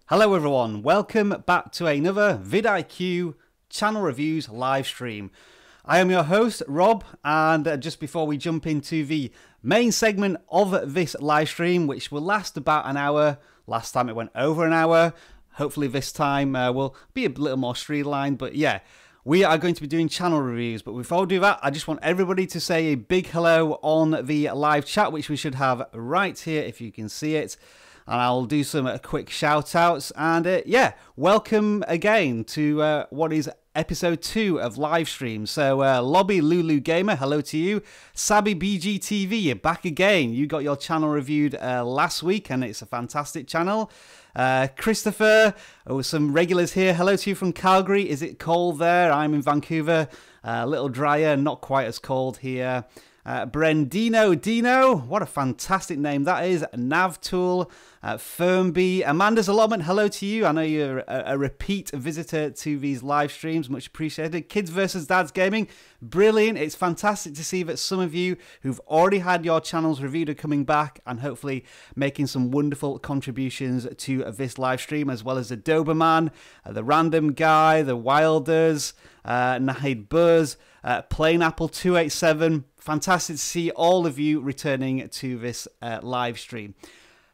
Hello everyone, welcome back to another vidIQ channel reviews live stream. I am your host Rob, and just before we jump into the main segment of this live stream, which will last about an hour, last time it went over an hour, hopefully this time will be a little more streamlined, but yeah, we are going to be doing channel reviews. But before we do that, I just want everybody to say a big hello on the live chat, which we should have right here if you can see it. And I'll do some quick shout outs. And yeah, welcome again to what is episode 2 of live stream. So Lobby Lulu Gamer, hello to you. Sabby BGTV, you're back again. You got your channel reviewed last week and it's a fantastic channel. Christopher, some regulars here. Hello to you from Calgary. Is it cold there? I'm in Vancouver. A little drier, not quite as cold here. Brendino Dino, what a fantastic name that is. Navtool, Firmby, Amanda's Allotment, hello to you. I know you're a repeat visitor to these live streams, much appreciated. Kids versus Dads Gaming, brilliant. It's fantastic to see that some of you who've already had your channels reviewed are coming back and hopefully making some wonderful contributions to this live stream, as well as the Doberman, the Random Guy, the Wilders, Nahid Buzz, Plain Apple 287. Fantastic to see all of you returning to this live stream.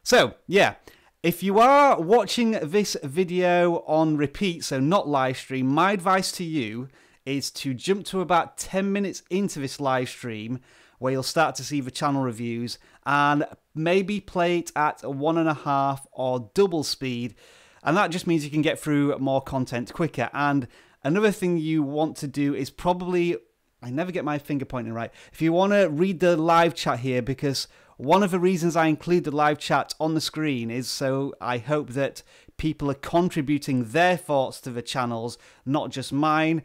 So, yeah, if you are watching this video on repeat, so not live stream, my advice to you is to jump to about 10 minutes into this live stream where you'll start to see the channel reviews and maybe play it at 1.5 or double speed. And that just means you can get through more content quicker. And another thing you want to do is probably, I never get my finger pointing right, if you want to read the live chat here, because one of the reasons I include the live chat on the screen is so I hope that people are contributing their thoughts to the channels, not just mine.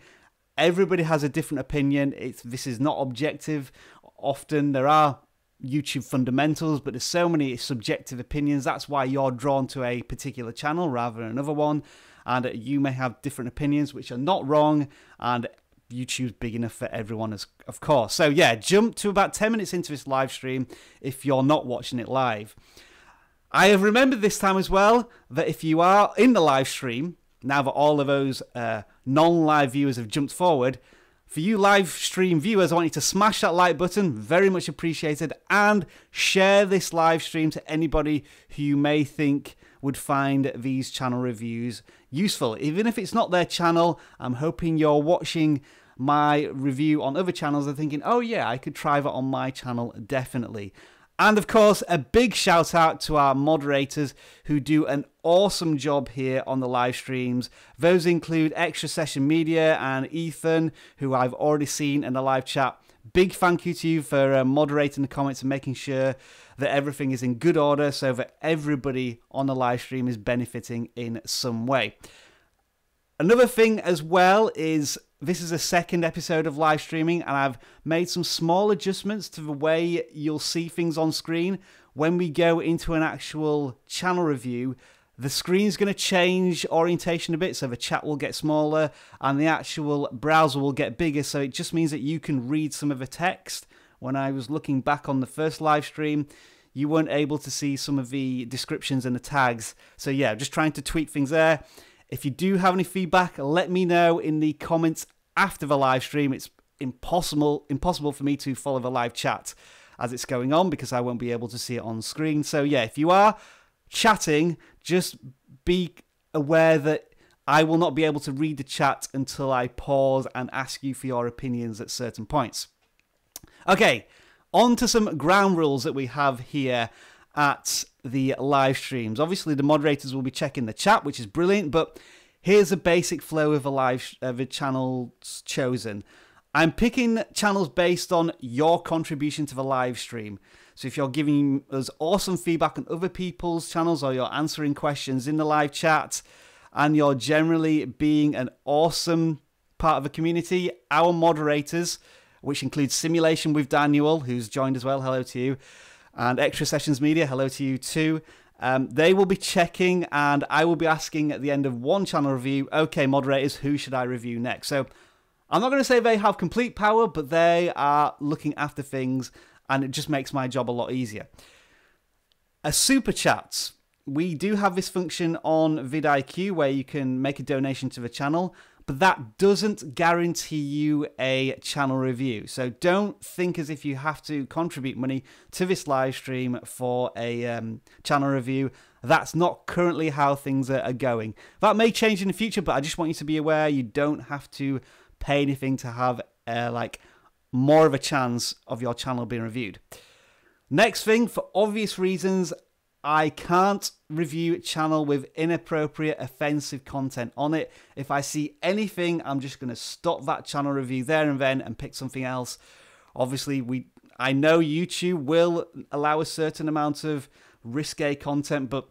Everybody has a different opinion. This is not objective. Often there are YouTube fundamentals, but there's so many subjective opinions. That's why you're drawn to a particular channel rather than another one. And you may have different opinions, which are not wrong. And YouTube's big enough for everyone, of course. So yeah, jump to about 10 minutes into this live stream if you're not watching it live. I have remembered this time as well that if you are in the live stream, now that all of those non-live viewers have jumped forward, for you live stream viewers, I want you to smash that like button, very much appreciated, and share this live stream to anybody who you may think would find these channel reviews useful. Even if it's not their channel, I'm hoping you're watching my review on other channels and thinking, oh yeah, I could try that on my channel, definitely. And of course, a big shout out to our moderators who do an awesome job here on the live streams. Those include Extra Session Media and Ethan, who I've already seen in the live chat. Big thank you to you for moderating the comments and making sure that everything is in good order so that everybody on the live stream is benefiting in some way. Another thing as well is this is a second episode of live streaming, and I've made some small adjustments to the way you'll see things on screen. When we go into an actual channel review, the screen's going to change orientation a bit, so the chat will get smaller and the actual browser will get bigger, so it just means that you can read some of the text. When I was looking back on the first live stream, you weren't able to see some of the descriptions and the tags. So yeah, just trying to tweak things there. If you do have any feedback, let me know in the comments after the live stream. It's impossible for me to follow the live chat as it's going on because I won't be able to see it on screen. So yeah, if you are chatting, just be aware that I will not be able to read the chat until I pause and ask you for your opinions at certain points. Okay, on to some ground rules that we have here at the live streams. Obviously, the moderators will be checking the chat, which is brilliant, but here's a basic flow of the channels chosen. I'm picking channels based on your contribution to the live stream. So if you're giving us awesome feedback on other people's channels or you're answering questions in the live chat and you're generally being an awesome part of the community, our moderators, which includes Simulation with Daniel, who's joined as well, hello to you, and Extra Sessions Media, hello to you too. They will be checking and I will be asking at the end of one channel review, okay, moderators, who should I review next? So I'm not going to say they have complete power, but they are looking after things and it just makes my job a lot easier. A super chat we do have this function on vidIQ where you can make a donation to the channel, but that doesn't guarantee you a channel review. So don't think as if you have to contribute money to this live stream for a channel review. That's not currently how things are going. That may change in the future, but I just want you to be aware you don't have to pay anything to have like more of a chance of your channel being reviewed. Next thing, for obvious reasons, I can't review a channel with inappropriate, offensive content on it. If I see anything, I'm just going to stop that channel review there and then and pick something else. Obviously, I know YouTube will allow a certain amount of risque content, but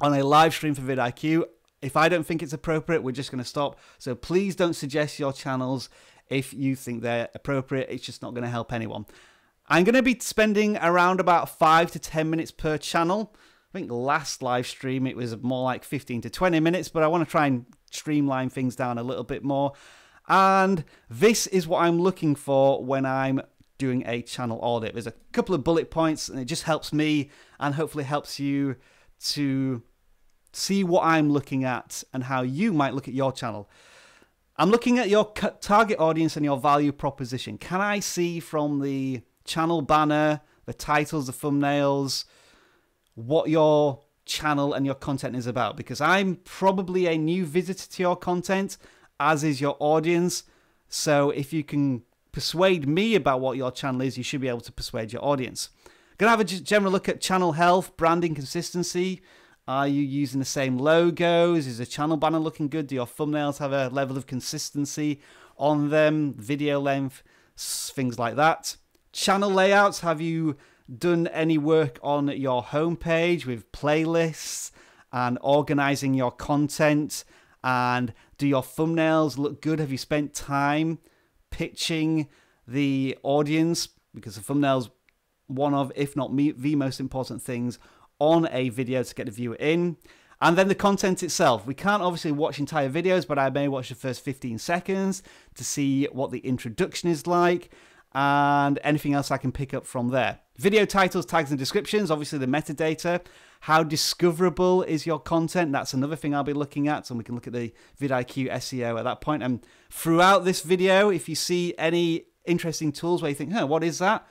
on a live stream for vidIQ, if I don't think it's appropriate, we're just going to stop. So please don't suggest your channels if you think they're appropriate. It's just not going to help anyone. I'm going to be spending around about 5 to 10 minutes per channel. I think last live stream it was more like 15 to 20 minutes, but I want to try and streamline things down a little bit more. And this is what I'm looking for when I'm doing a channel audit. There's a couple of bullet points, and it just helps me and hopefully helps you to see what I'm looking at and how you might look at your channel. I'm looking at your target audience and your value proposition. Can I see from the channel banner, the titles, the thumbnails, what your channel and your content is about? Because I'm probably a new visitor to your content, as is your audience. So if you can persuade me about what your channel is, you should be able to persuade your audience. Gonna have a general look at channel health, branding consistency. Are you using the same logos? Is the channel banner looking good? Do your thumbnails have a level of consistency on them? Video length, things like that. Channel layouts, have you done any work on your homepage with playlists and organizing your content? And do your thumbnails look good? Have you spent time pitching the audience? Because the thumbnail's one of, if not the most important things on a video to get the viewer in. And then the content itself. We can't obviously watch entire videos, but I may watch the first 15 seconds to see what the introduction is like, and anything else I can pick up from there. Video titles, tags, and descriptions, obviously the metadata. How discoverable is your content? That's another thing I'll be looking at, and we can look at the vidIQ SEO at that point. And throughout this video, if you see any interesting tools where you think, what is that?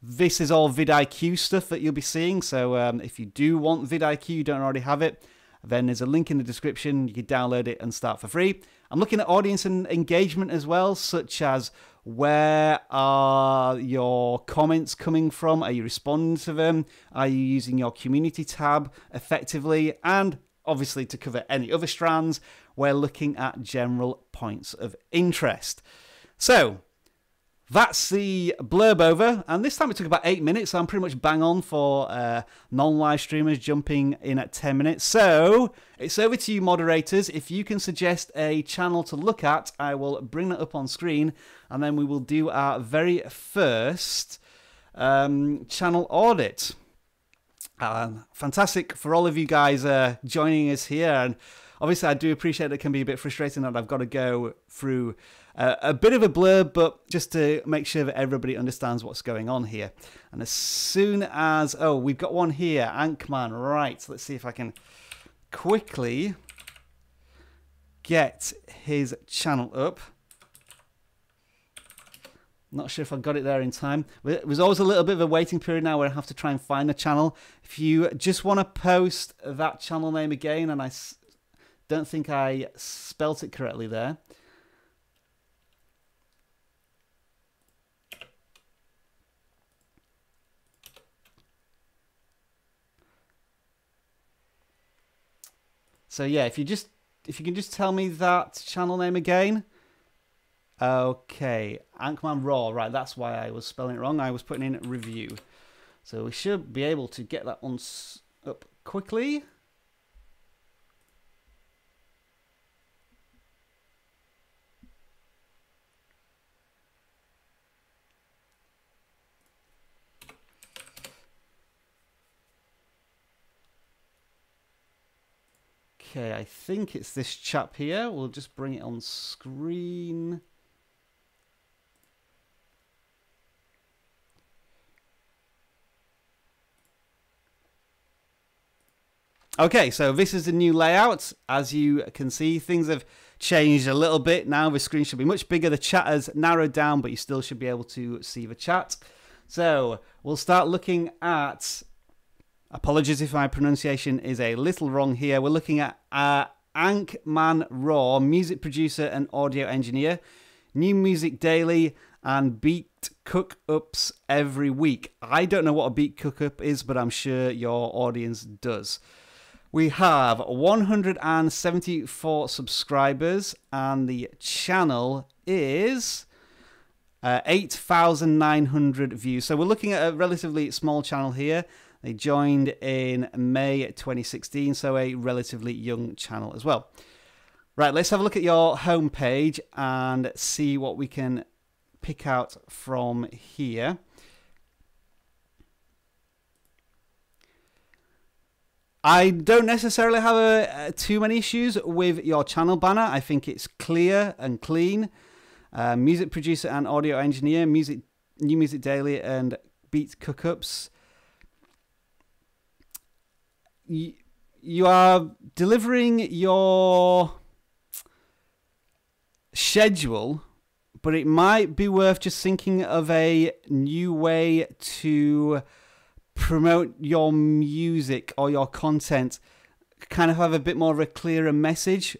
This is all vidIQ stuff that you'll be seeing. So if you do want vidIQ, you don't already have it, then there's a link in the description. You can download it and start for free. I'm looking at audience and engagement as well, such as where are your comments coming from? Are you responding to them? Are you using your community tab effectively? And obviously, to cover any other strands, we're looking at general points of interest. So that's the blurb over, and this time it took about 8 minutes, so I'm pretty much bang on for non-live streamers jumping in at 10 minutes. So it's over to you, moderators. If you can suggest a channel to look at, I will bring that up on screen, and then we will do our very first channel audit. Fantastic for all of you guys joining us here, and obviously I do appreciate it can be a bit frustrating that I've got to go through a bit of a blurb, but just to make sure that everybody understands what's going on here. And as soon as, we've got one here, Anquan, right, let's see if I can quickly get his channel up. Not sure if I got it there in time. It was always a little bit of a waiting period now where I have to try and find the channel. If you just want to post that channel name again, and I don't think I spelt it correctly there. So yeah, if you can just tell me that channel name again. Okay, Anquan Raw, right, that's why I was spelling it wrong. I was putting in review. So we should be able to get that one up quickly. Okay, I think it's this chap here. We'll just bring it on screen. Okay, so this is the new layout. As you can see, things have changed a little bit. Now the screen should be much bigger. The chat has narrowed down, but you still should be able to see the chat. So we'll start looking at, apologies if my pronunciation is a little wrong here. We're looking at Anquan Raw, music producer and audio engineer, new music daily, and beat cook-ups every week. I don't know what a beat cook-up is, but I'm sure your audience does. We have 174 subscribers, and the channel is 8,900 views. So we're looking at a relatively small channel here. They joined in May 2016, so a relatively young channel as well. Right, let's have a look at your homepage and see what we can pick out from here. I don't necessarily have too many issues with your channel banner. I think it's clear and clean. Music producer and audio engineer, new music daily, and beat cook-ups. You are delivering your schedule, but it might be worth just thinking of a new way to promote your music or your content, kind of have a bit more of a clearer message,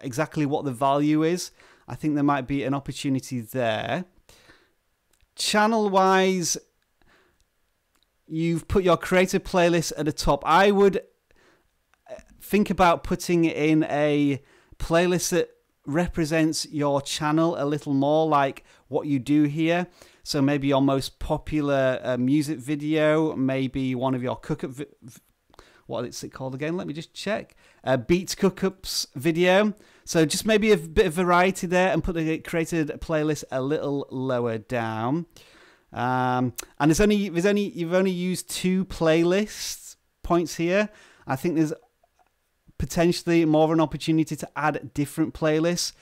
exactly what the value is. I think there might be an opportunity there. Channel-wise, you've put your creative playlist at the top. I would think about putting in a playlist that represents your channel a little more, like what you do here. So maybe your most popular music video, maybe one of your cook-up, what is it called again? Let me just check. Beat cook-ups video. So just maybe a bit of variety there, and put the created playlist a little lower down. And you've only used 2 playlist points here. I think there's potentially more of an opportunity to add different playlists.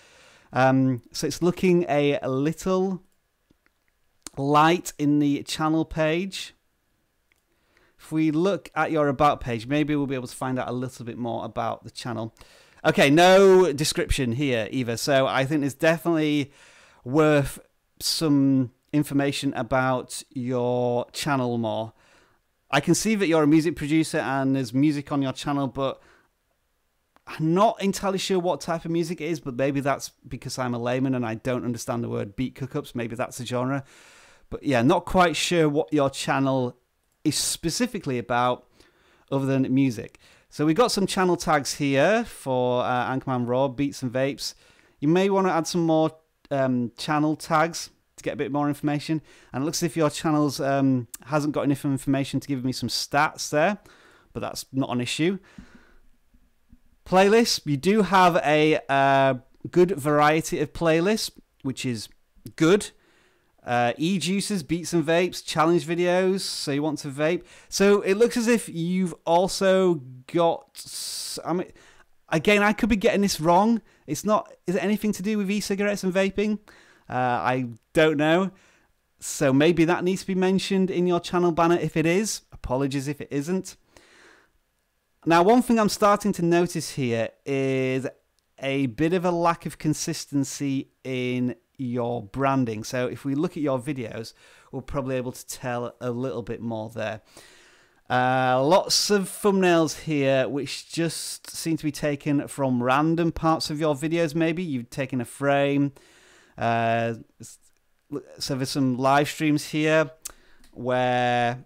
So it's looking a little light in the channel page. If we look at your about page, maybe we'll be able to find out a little bit more about the channel. Okay, no description here either. So I think it's definitely worth some information about your channel more. I can see that you're a music producer and there's music on your channel, but I'm not entirely sure what type of music it is, but maybe that's because I'm a layman and I don't understand the word beat cook-ups. Maybe that's a genre. But yeah, not quite sure what your channel is specifically about other than music. So we've got some channel tags here for Anquan Raw, Beats and Vapes. You may want to add some more channel tags to get a bit more information. And it looks as if your channel's hasn't got enough information to give me some stats there, but that's not an issue. Playlists, you do have a good variety of playlists, which is good. E-juices, beats and vapes, challenge videos, so you want to vape. So it looks as if you've also got, I mean, again, I could be getting this wrong. It's not, is it anything to do with e-cigarettes and vaping? I don't know. So maybe that needs to be mentioned in your channel banner if it is. Apologies if it isn't. Now, one thing I'm starting to notice here is a bit of a lack of consistency in your branding. So if we look at your videos, we'll probably be able to tell a little bit more there. Lots of thumbnails here which just seem to be taken from random parts of your videos. Maybe you've taken a frame. So there's some live streams here where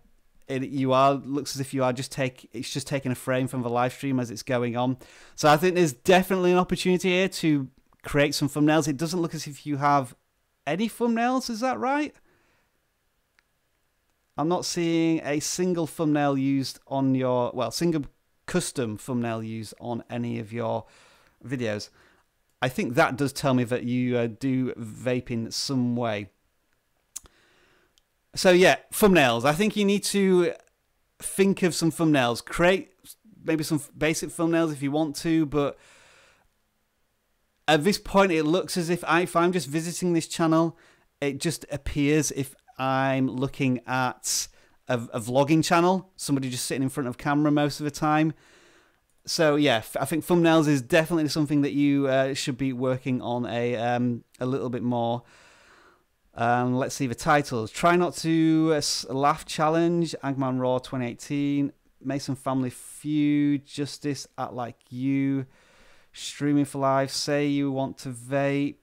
looks as if you are it's just taking a frame from the live stream as it's going on. So I think there's definitely an opportunity here to create some thumbnails. It doesn't look as if you have any thumbnails, is that right? I'm not seeing a single thumbnail used on your, well, single custom thumbnail used on any of your videos. I think that does tell me that you do vape in some way. So yeah, thumbnails. I think you need to think of some thumbnails. Create maybe some basic thumbnails if you want to, but at this point it looks as if I'm just visiting this channel, it just appears if I'm looking at a vlogging channel, somebody just sitting in front of camera most of the time. So yeah, I think thumbnails is definitely something that you should be working on a little bit more. Let's see the titles. Try Not to Laugh Challenge, Anquan Raw 2018, Mason Family Feud, Justice Act Like You, Streaming for Life, Say You Want to Vape,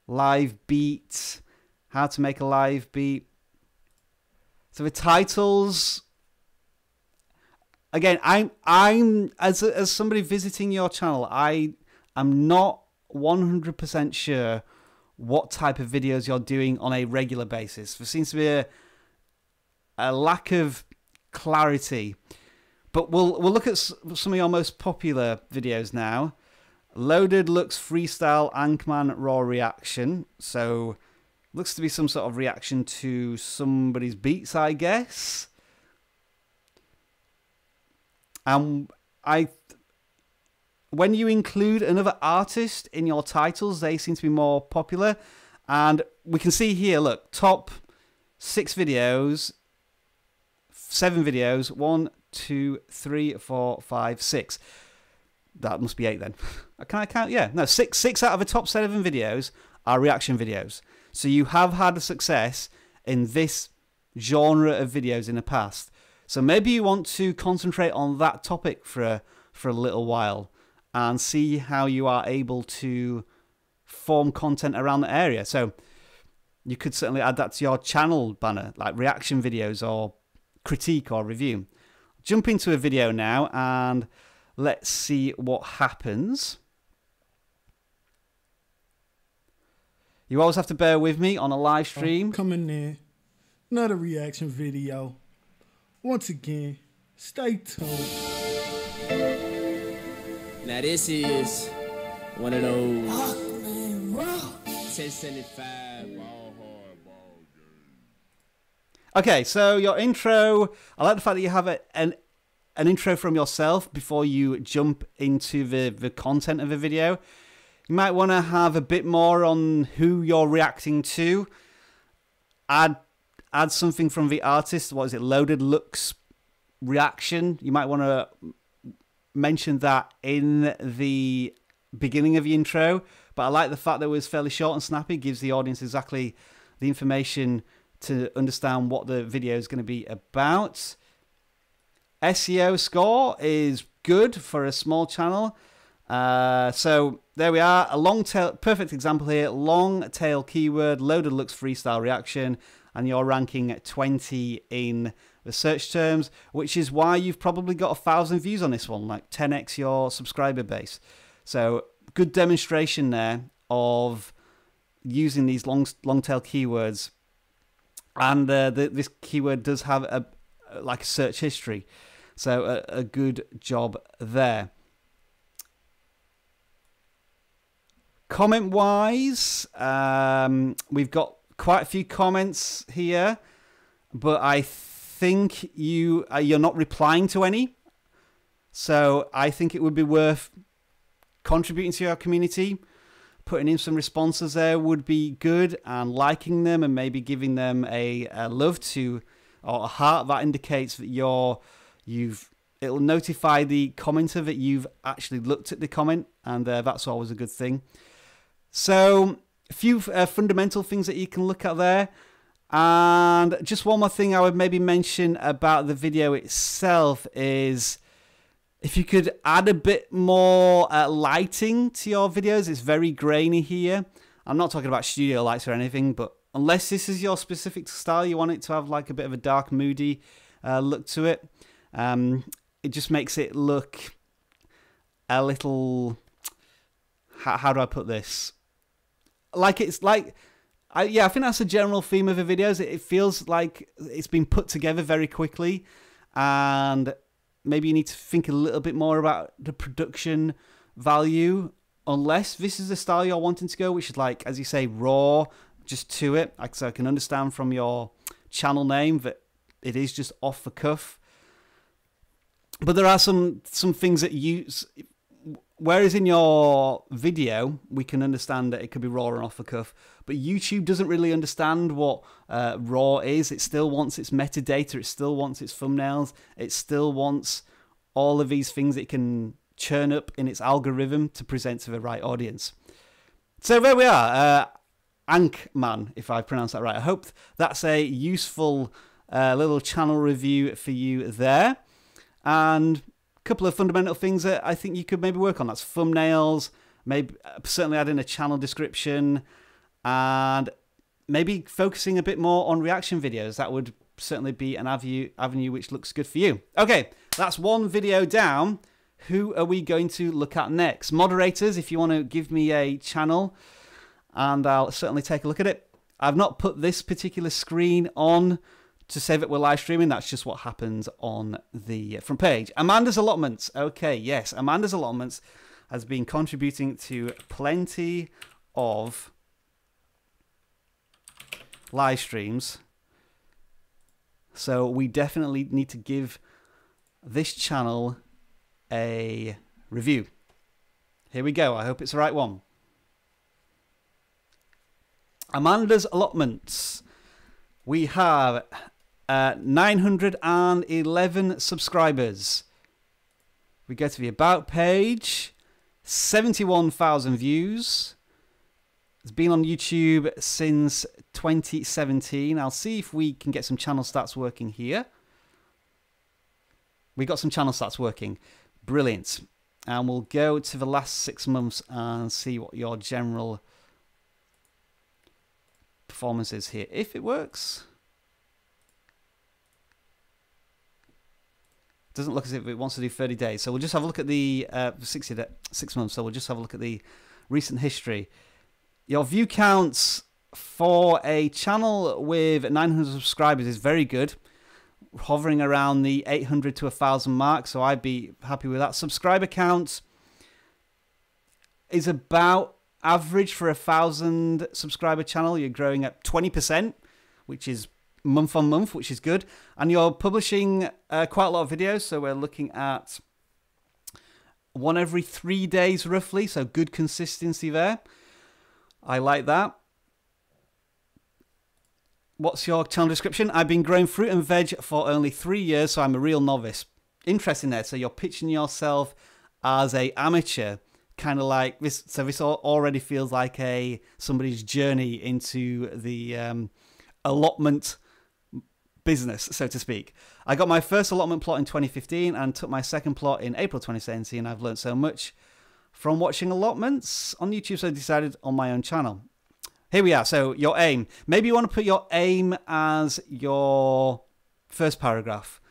Live Beat, How to Make a Live Beat. So the titles, again, I'm as somebody visiting your channel, I am not 100% sure what type of videos you're doing on a regular basis. There seems to be a lack of clarity. But we'll look at some of your most popular videos now. Loaded Looks Freestyle Anquan Raw Reaction. So looks to be some sort of reaction to somebody's beats, I guess. When you include another artist in your titles, they seem to be more popular. And we can see here, look, top 6 videos, 7 videos, 1, 2, 3, 4, 5, 6. That must be 8 then. Can I count? Yeah, no, 6 out of the top 7 videos are reaction videos. So you have had a success in this genre of videos in the past. So maybe you want to concentrate on that topic for a little while and see how you are able to form content around the area. So you could certainly add that to your channel banner, like reaction videos or critique or review. Jump into a video now and let's see what happens. You always have to bear with me on a live stream. Coming in, another reaction video. Once again, stay tuned. Now this is one of those 1075 ball hard ball game. Okay, so your intro, I like the fact that you have an intro from yourself before you jump into the content of the video. You might want to have a bit more on who you're reacting to. Add something from the artist. What is it? Loaded Looks Reaction. You might want to mention that in the beginning of the intro. But I like the fact that it was fairly short and snappy. It gives the audience exactly the information to understand what the video is going to be about. SEO score is good for a small channel. So there we are, a long tail, perfect example here, long tail keyword, Loaded Looks Freestyle Reaction, and you're ranking at 20 in the search terms, which is why you've probably got 1,000 views on this one, like 10x your subscriber base. So good demonstration there of using these long tail keywords, and this keyword does have a search history, so a good job there. Comment wise, we've got quite a few comments here, but I think you're not replying to any. So I think it would be worth contributing to your community, putting in some responses there would be good, and liking them and maybe giving them a love to or a heart. That indicates that it'll notify the commenter that you've actually looked at the comment, and that's always a good thing. So a few fundamental things that you can look at there. And just one more thing I would maybe mention about the video itself is if you could add a bit more lighting to your videos. It's very grainy here. I'm not talking about studio lights or anything, but unless this is your specific style, you want it to have like a bit of a dark, moody look to it. It just makes it look a little, how do I put this? Like it's like, I think that's a general theme of the videos. It feels like it's been put together very quickly, and maybe you need to think a little bit more about the production value, unless this is the style you're wanting to go, which is like, as you say, raw, just to it. So I can understand from your channel name that it is just off the cuff. But there are some things that whereas in your video, we can understand that it could be raw and off the cuff, but YouTube doesn't really understand what raw is. It still wants its metadata, it still wants its thumbnails, it still wants all of these things it can churn up in its algorithm to present to the right audience. So there we are, Anquan, if I pronounce that right. I hope that's a useful little channel review for you there. And a couple of fundamental things that I think you could maybe work on. That's thumbnails, maybe certainly add in a channel description, and maybe focusing a bit more on reaction videos. That would certainly be an avenue which looks good for you. Okay, that's one video down. Who are we going to look at next? Moderators, if you want to give me a channel, and I'll certainly take a look at it. I've not put this particular screen on to say that we're live streaming. That's just what happens on the front page. Amanda's Allotments. Okay, yes, Amanda's Allotments has been contributing to plenty of live streams. So we definitely need to give this channel a review. Here we go. I hope it's the right one. Amanda's Allotments. We have 911 subscribers. We go to the About page. 71,000 views. It's been on YouTube since 2017. I'll see if we can get some channel stats working here. We got some channel stats working. Brilliant. And we'll go to the last 6 months and see what your general performance is here. If it works. Doesn't look as if it wants to do 30 days. So we'll just have a look at the 6 months. So we'll just have a look at the recent history. Your view counts for a channel with 900 subscribers is very good. Hovering around the 800 to 1,000 mark, so I'd be happy with that. Subscriber count is about average for a 1,000 subscriber channel. You're growing at 20%, which is month on month, which is good. And you're publishing quite a lot of videos, so we're looking at one every 3 days roughly, so good consistency there. I like that. What's your channel description? I've been growing fruit and veg for only 3 years, so I'm a real novice. Interesting there. So you're pitching yourself as a amateur, kind of like this. So this already feels like somebody's journey into the allotment business, so to speak. I got my first allotment plot in 2015 and took my second plot in April 2017. I've learned so much from watching allotments on YouTube, so I decided on my own channel. Here we are. So your aim. Maybe you want to put your aim as your first paragraph,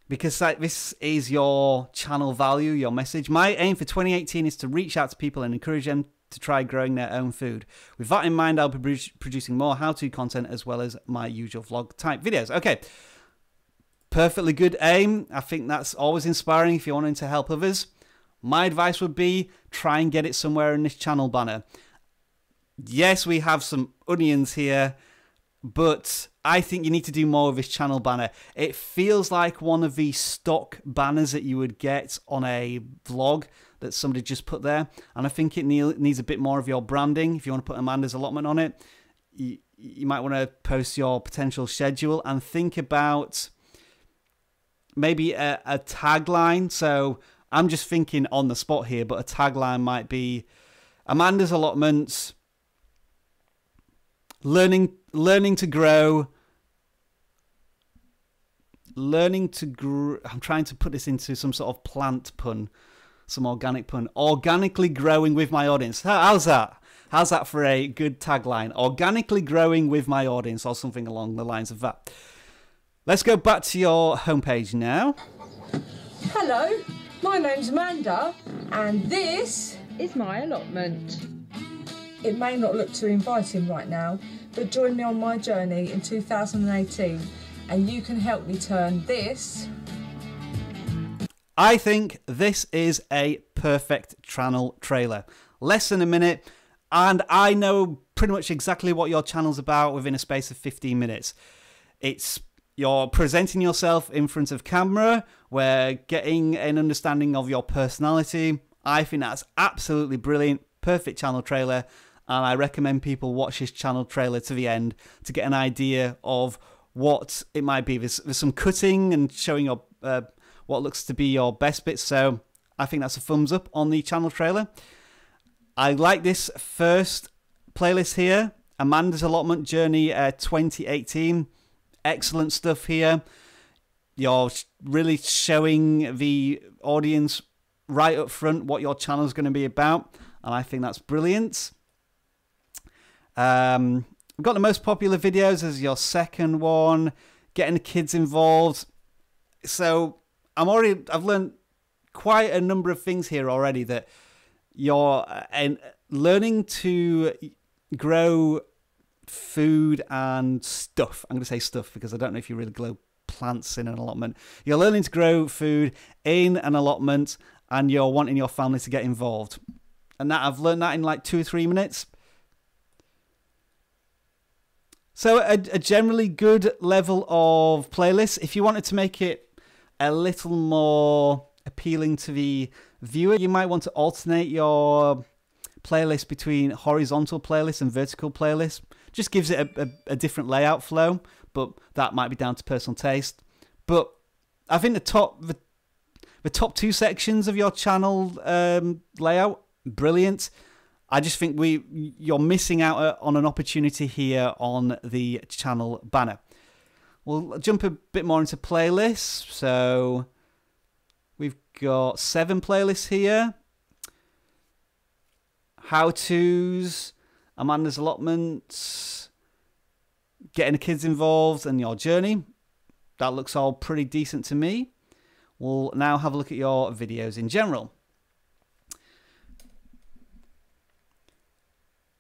because this is your channel value, your message. My aim for 2018 is to reach out to people and encourage them to try growing their own food. With that in mind, I'll be producing more how-to content as well as my usual vlog type videos. Okay. Perfectly good aim. I think that's always inspiring if you're wanting to help others. My advice would be try and get it somewhere in this channel banner. Yes, we have some onions here, but I think you need to do more of this channel banner. It feels like one of the stock banners that you would get on a vlog that somebody just put there. And I think it needs a bit more of your branding. If you want to put Amanda's Allotment on it, you might want to post your potential schedule and think about maybe a tagline. So I'm just thinking on the spot here, but a tagline might be Amanda's Allotments. Learning to grow. I'm trying to put this into some sort of plant pun, some organic pun. Organically growing with my audience. How's that? How's that for a good tagline? Organically growing with my audience, or something along the lines of that. Let's go back to your homepage now. Hello, my name's Amanda, and this is my allotment. It may not look too inviting right now, but join me on my journey in 2018 and you can help me turn this. I think this is a perfect channel trailer. Less than a minute, and I know pretty much exactly what your channel's about within a space of 15 minutes. You're presenting yourself in front of camera, we're getting an understanding of your personality. I think that's absolutely brilliant. Perfect channel trailer. And I recommend people watch this channel trailer to the end to get an idea of what it might be. There's some cutting and showing your what looks to be your best bits. So I think that's a thumbs up on the channel trailer. I like this first playlist here. Amanda's Allotment Journey 2018. Excellent stuff here. You're really showing the audience right up front what your channel is going to be about. And I think that's brilliant. We've got the most popular videos as your second one. Getting the kids involved. So I've learned quite a number of things here already, that you're learning to grow food and stuff. I'm going to say stuff because I don't know if you really grow plants in an allotment. You're learning to grow food in an allotment and you're wanting your family to get involved. And that I've learned that in like 2 or 3 minutes. So a generally good level of playlist. If you wanted to make it a little more appealing to the viewer, you might want to alternate your playlist between horizontal playlists and vertical playlists. Just gives it a different layout flow, but that might be down to personal taste. But I think the top 2 sections of your channel layout, brilliant. I just think you're missing out on an opportunity here on the channel banner. We'll jump a bit more into playlists. So we've got 7 playlists here. How-tos, Amanda's Allotments, getting the kids involved, and your journey. That looks all pretty decent to me. We'll now have a look at your videos in general.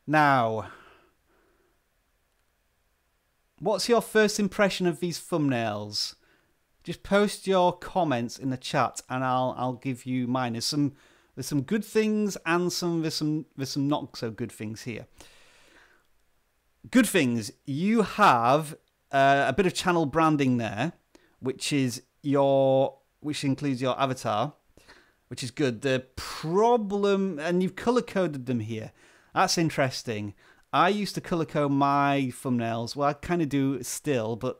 Now, what's your first impression of these thumbnails? Just post your comments in the chat and I'll give you mine. There's some good things and there's some not so good things here. Good things, you have a bit of channel branding there, which includes your avatar, which is good. The problem, and you've color coded them here. That's interesting. I used to color code my thumbnails. Well, I kind of do still, but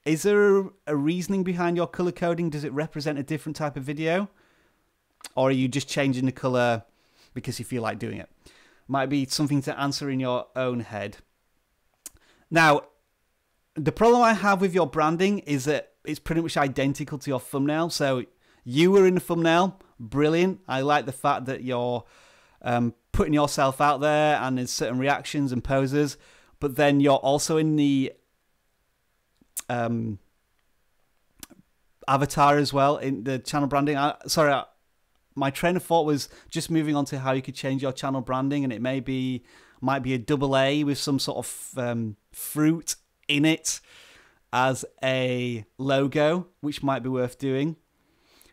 is there a reasoning behind your color coding? Does it represent a different type of video? Or are you just changing the color because you feel like doing it? Might be something to answer in your own head. Now, the problem I have with your branding is that it's pretty much identical to your thumbnail. So you were in the thumbnail. Brilliant. I like the fact that you're putting yourself out there and there's certain reactions and poses, but then you're also in the avatar as well, in the channel branding. My train of thought was just moving on to how you could change your channel branding, and it might be a double A with some sort of fruit in it as a logo, which might be worth doing.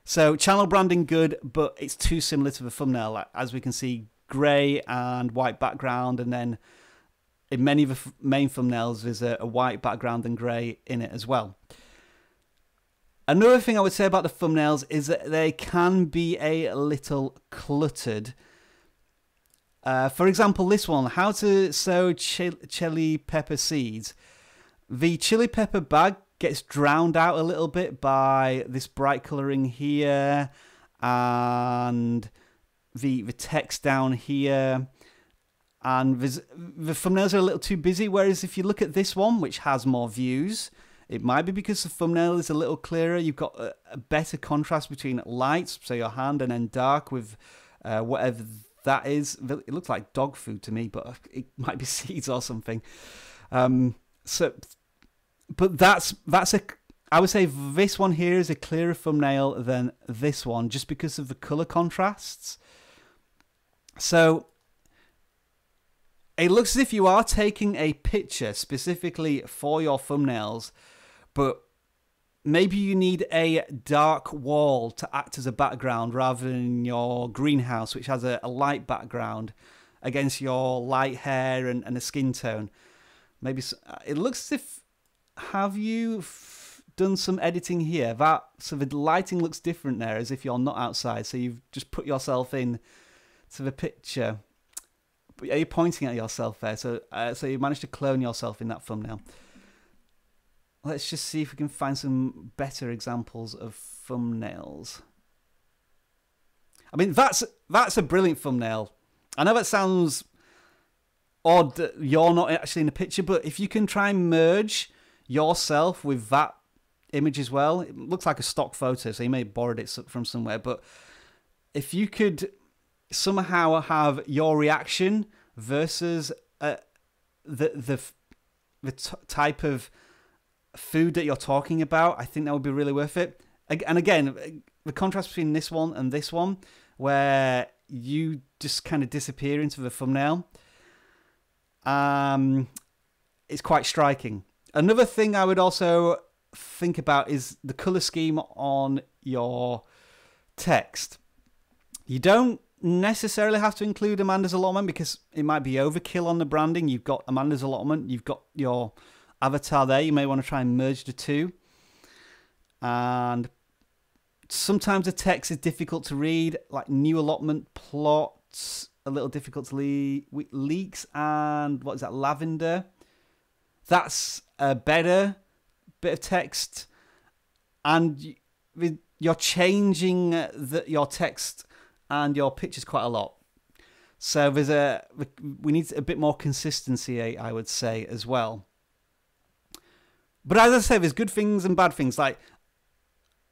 So channel branding good, but it's too similar to the thumbnail. As we can see, grey and white background, and then in many of the main thumbnails there's a white background and grey in it as well. Another thing I would say about the thumbnails is that they can be a little cluttered. For example, this one, how to sow chili pepper seeds. The chili pepper bag gets drowned out a little bit by this bright colouring here and the text down here, and the thumbnails are a little too busy, whereas if you look at this one, which has more views, it might be because the thumbnail is a little clearer. You've got a better contrast between light, so your hand, and then dark with whatever that is. It looks like dog food to me, but it might be seeds or something. But I would say this one here is a clearer thumbnail than this one, just because of the color contrasts. So it looks as if you are taking a picture specifically for your thumbnails, but maybe you need a dark wall to act as a background rather than your greenhouse, which has a light background against your light hair and a skin tone. Maybe it looks as if, have you done some editing here. So the lighting looks different there, as if you're not outside. So you've just put yourself in to the picture. But you're pointing at yourself there. So you managed to clone yourself in that thumbnail. Let's just see if we can find some better examples of thumbnails. I mean, that's a brilliant thumbnail. I know that sounds odd that you're not actually in the picture, but if you can try and merge yourself with that image as well, it looks like a stock photo, so you may have borrowed it from somewhere, but if you could somehow have your reaction versus the type of food that you're talking about, I think that would be really worth it. And again, the contrast between this one and this one, where you just kind of disappear into the thumbnail, it's quite striking. Another thing I would also think about is the color scheme on your text. You don't necessarily have to include Amanda's allotment because it might be overkill on the branding. You've got Amanda's allotment, you've got your avatar there. You may want to try and merge the two. And sometimes the text is difficult to read, like new allotment plots, a little difficult to leaks, and what is that, lavender? That's a better bit of text, and you're changing your text and your pictures quite a lot. So we need a bit more consistency, I would say, as well. But as I say, there's good things and bad things. Like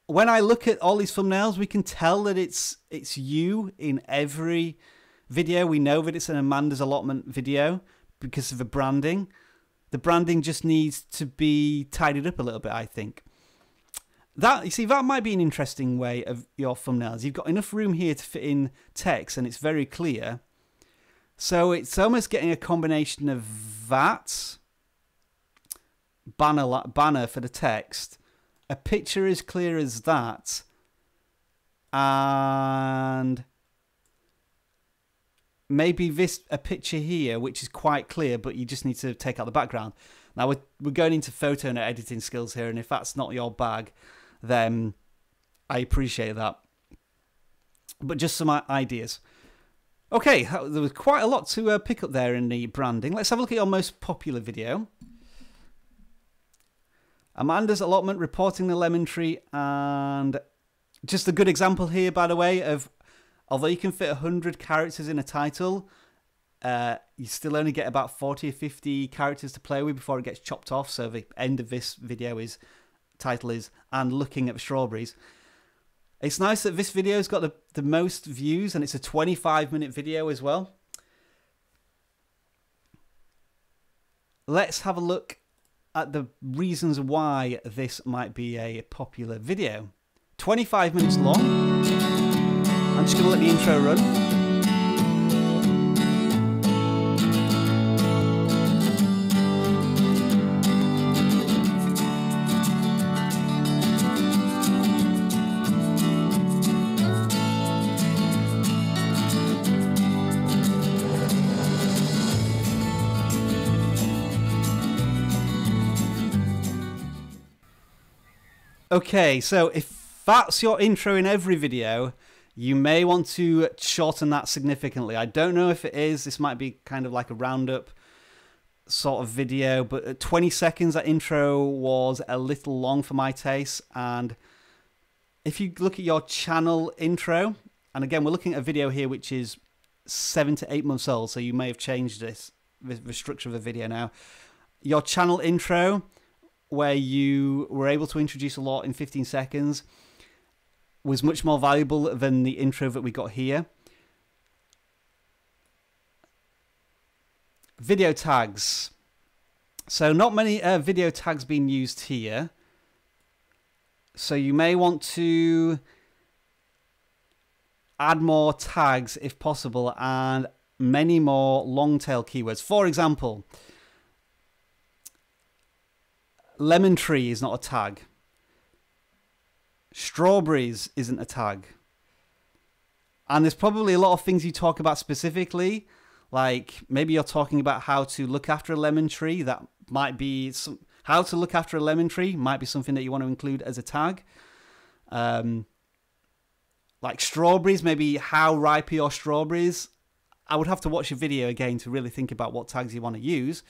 when I look at all these thumbnails, we can tell that it's you in every video. We know that it's an Amanda's allotment video because of the branding. The branding just needs to be tidied up a little bit, I think. You see, that might be an interesting way of your thumbnails. You've got enough room here to fit in text, and it's very clear. So it's almost getting a combination of that banner for the text, a picture as clear as that, and maybe a picture here which is quite clear, but you just need to take out the background. Now we're going into photo and editing skills here, and if that's not your bag, then I appreciate that. But just some ideas. Okay, there was quite a lot to pick up there in the branding. Let's have a look at your most popular video. Amanda's allotment, reporting the lemon tree, and just a good example here, by the way, of although you can fit 100 characters in a title, you still only get about 40 or 50 characters to play with before it gets chopped off. So the end of this video title is "And Looking at the Strawberries." It's nice that this video's got the most views, and it's a 25-minute video as well. Let's have a look at the reasons why this might be a popular video. 25 minutes long. I'm just going to let the intro run. Okay, so if that's your intro in every video, you may want to shorten that significantly. I don't know if it is. This might be kind of like a roundup sort of video, but at 20 seconds, that intro was a little long for my taste. And if you look at your channel intro, and again, we're looking at a video here which is 7 to 8 months old, so you may have changed the structure of the video now. Your channel intro, where you were able to introduce a lot in 15 seconds, was much more valuable than the intro that we got here. Video tags. So not many video tags being used here. So you may want to add more tags if possible, and many more long tail keywords. For example, lemon tree is not a tag. Strawberries isn't a tag. And there's probably a lot of things you talk about specifically, like maybe you're talking about how to look after a lemon tree. That might be How to look after a lemon tree might be something that you want to include as a tag. Like strawberries, maybe how ripe are your strawberries? I would have to watch a video again to really think about what tags you want to use.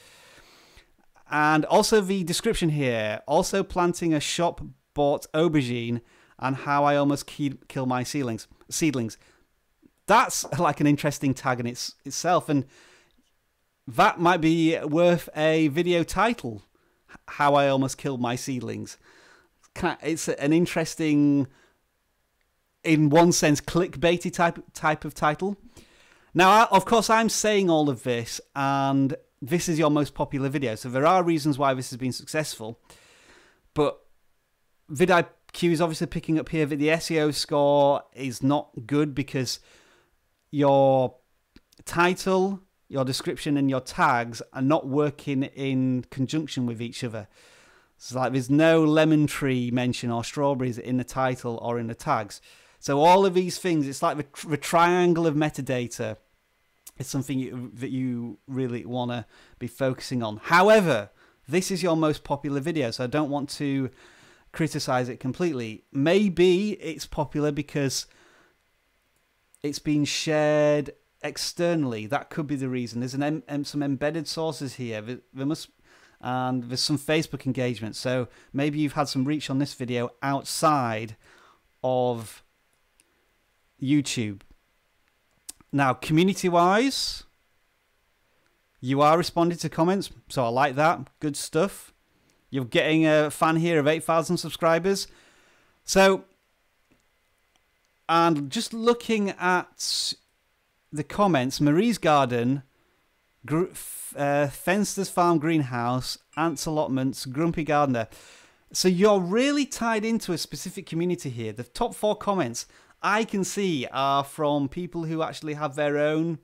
And also the description here, also planting a shop-bought aubergine and how I almost kill my seedlings. That's like an interesting tag in itself, and that might be worth a video title, how I almost killed my seedlings. It's an interesting, in one sense, clickbaity type of title. Now, of course, I'm saying all of this, and this is your most popular video, so there are reasons why this has been successful. But vidIQ is obviously picking up here that the SEO score is not good because your title, your description, and your tags are not working in conjunction with each other. It's like there's no lemon tree mention or strawberries in the title or in the tags. So all of these things, it's like the triangle of metadata. It's something that you really want to be focusing on. However, this is your most popular video, so I don't want to criticize it completely. Maybe it's popular because it's been shared externally. That could be the reason. There's some embedded sources here. And there's some Facebook engagement. So maybe you've had some reach on this video outside of YouTube. Now, community-wise, you are responding to comments, so I like that. Good stuff. You're getting a fan here of 8,000 subscribers. So, and just looking at the comments, Marie's Garden, Fenster's Farm Greenhouse, Ants Allotments, Grumpy Gardener. So you're really tied into a specific community here. The top 4 comments I can see are from people who actually have their own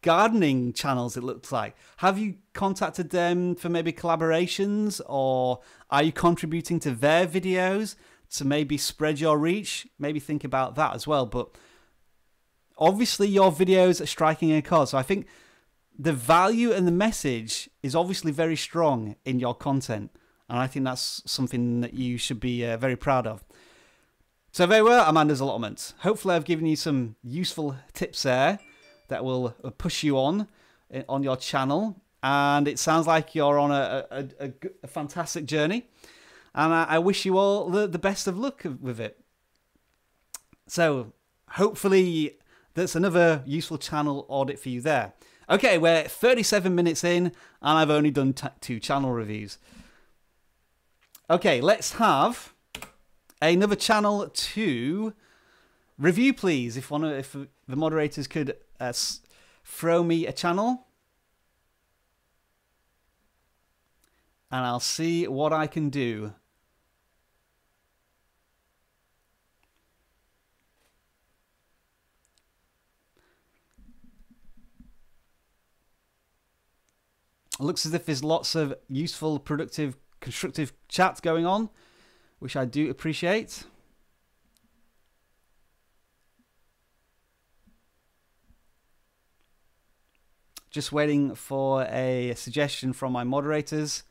gardening channels, it looks like. Have you contacted them for maybe collaborations, or are you contributing to their videos to maybe spread your reach? Maybe think about that as well. But obviously your videos are striking a chord. So I think the value and the message is obviously very strong in your content. And I think that's something that you should be very proud of. So there were Amanda's allotments. Hopefully I've given you some useful tips there that will push you on your channel. And it sounds like you're on a fantastic journey. And I wish you all the best of luck with it. So hopefully that's another useful channel audit for you there. Okay, we're 37 minutes in and I've only done 2 channel reviews. Okay, let's have another channel to review, please. If the moderators could throw me a channel, and I'll see what I can do. It looks as if there's lots of useful, productive, constructive chats going on, which I do appreciate. Just waiting for a suggestion from my moderators.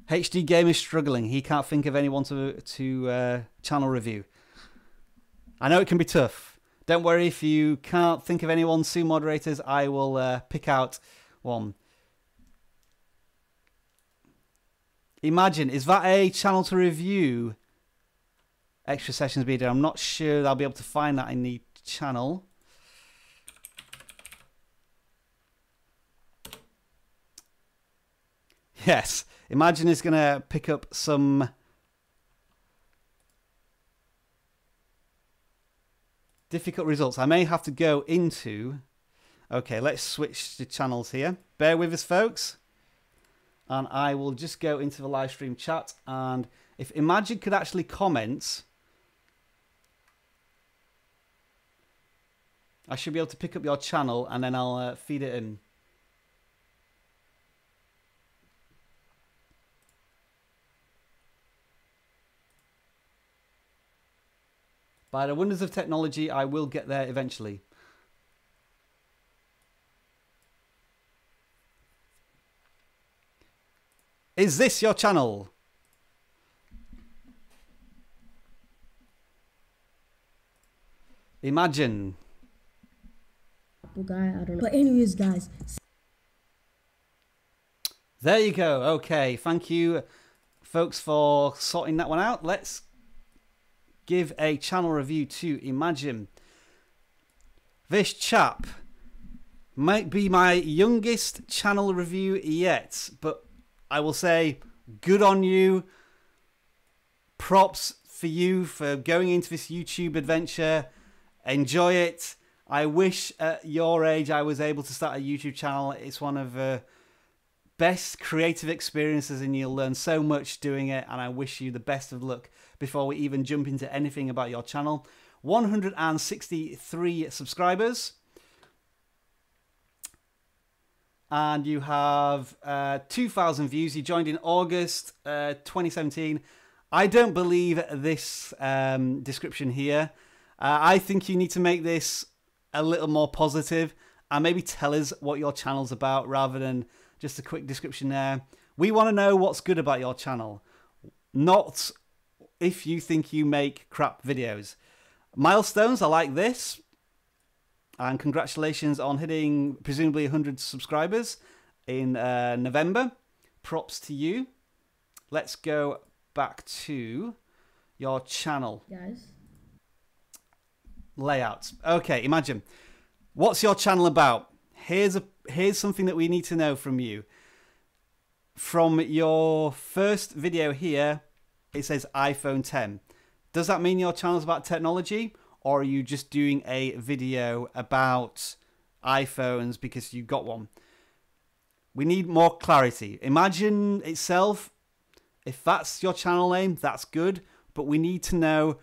HD Game is struggling. He can't think of anyone to channel review. I know it can be tough. Don't worry if you can't think of anyone, Sue moderators. I will pick out one. Imagine, is that a channel to review? Extra sessions video. I'm not sure I'll be able to find that in the channel. Yes, Imagine is going to pick up some difficult results. I may have to go into... Okay, let's switch to channels here. Bear with us, folks. And I will just go into the live stream chat. And if Imagine could actually comment, I should be able to pick up your channel and then I'll feed it in. By the wonders of technology, I will get there eventually. Is this your channel? Imagine. Guy, I don't know. But anyways, guys. There you go. Okay, thank you, folks, for sorting that one out. Let's give a channel review to Imagine. This chap might be my youngest channel review yet, but I will say good on you. Props for you for going into this YouTube adventure. Enjoy it. I wish at your age I was able to start a YouTube channel. It's one of the best creative experiences and you'll learn so much doing it, and I wish you the best of luck before we even jump into anything about your channel. 163 subscribers. And you have 2,000 views. You joined in August 2017. I don't believe this description here. I think you need to make this a little more positive and maybe tell us what your channel's about rather than just a quick description there. We want to know what's good about your channel, not if you think you make crap videos. Milestones, I like this. And congratulations on hitting presumably 100 subscribers in November. Props to you. Let's go back to your channel. Guys. Layout. Okay, Imagine. What's your channel about? Here's something that we need to know from you. From your first video here, it says iPhone 10. Does that mean your channel's about technology? Or are you just doing a video about iPhones because you got one? We need more clarity. Imagine itself, if that's your channel name, that's good. But we need to know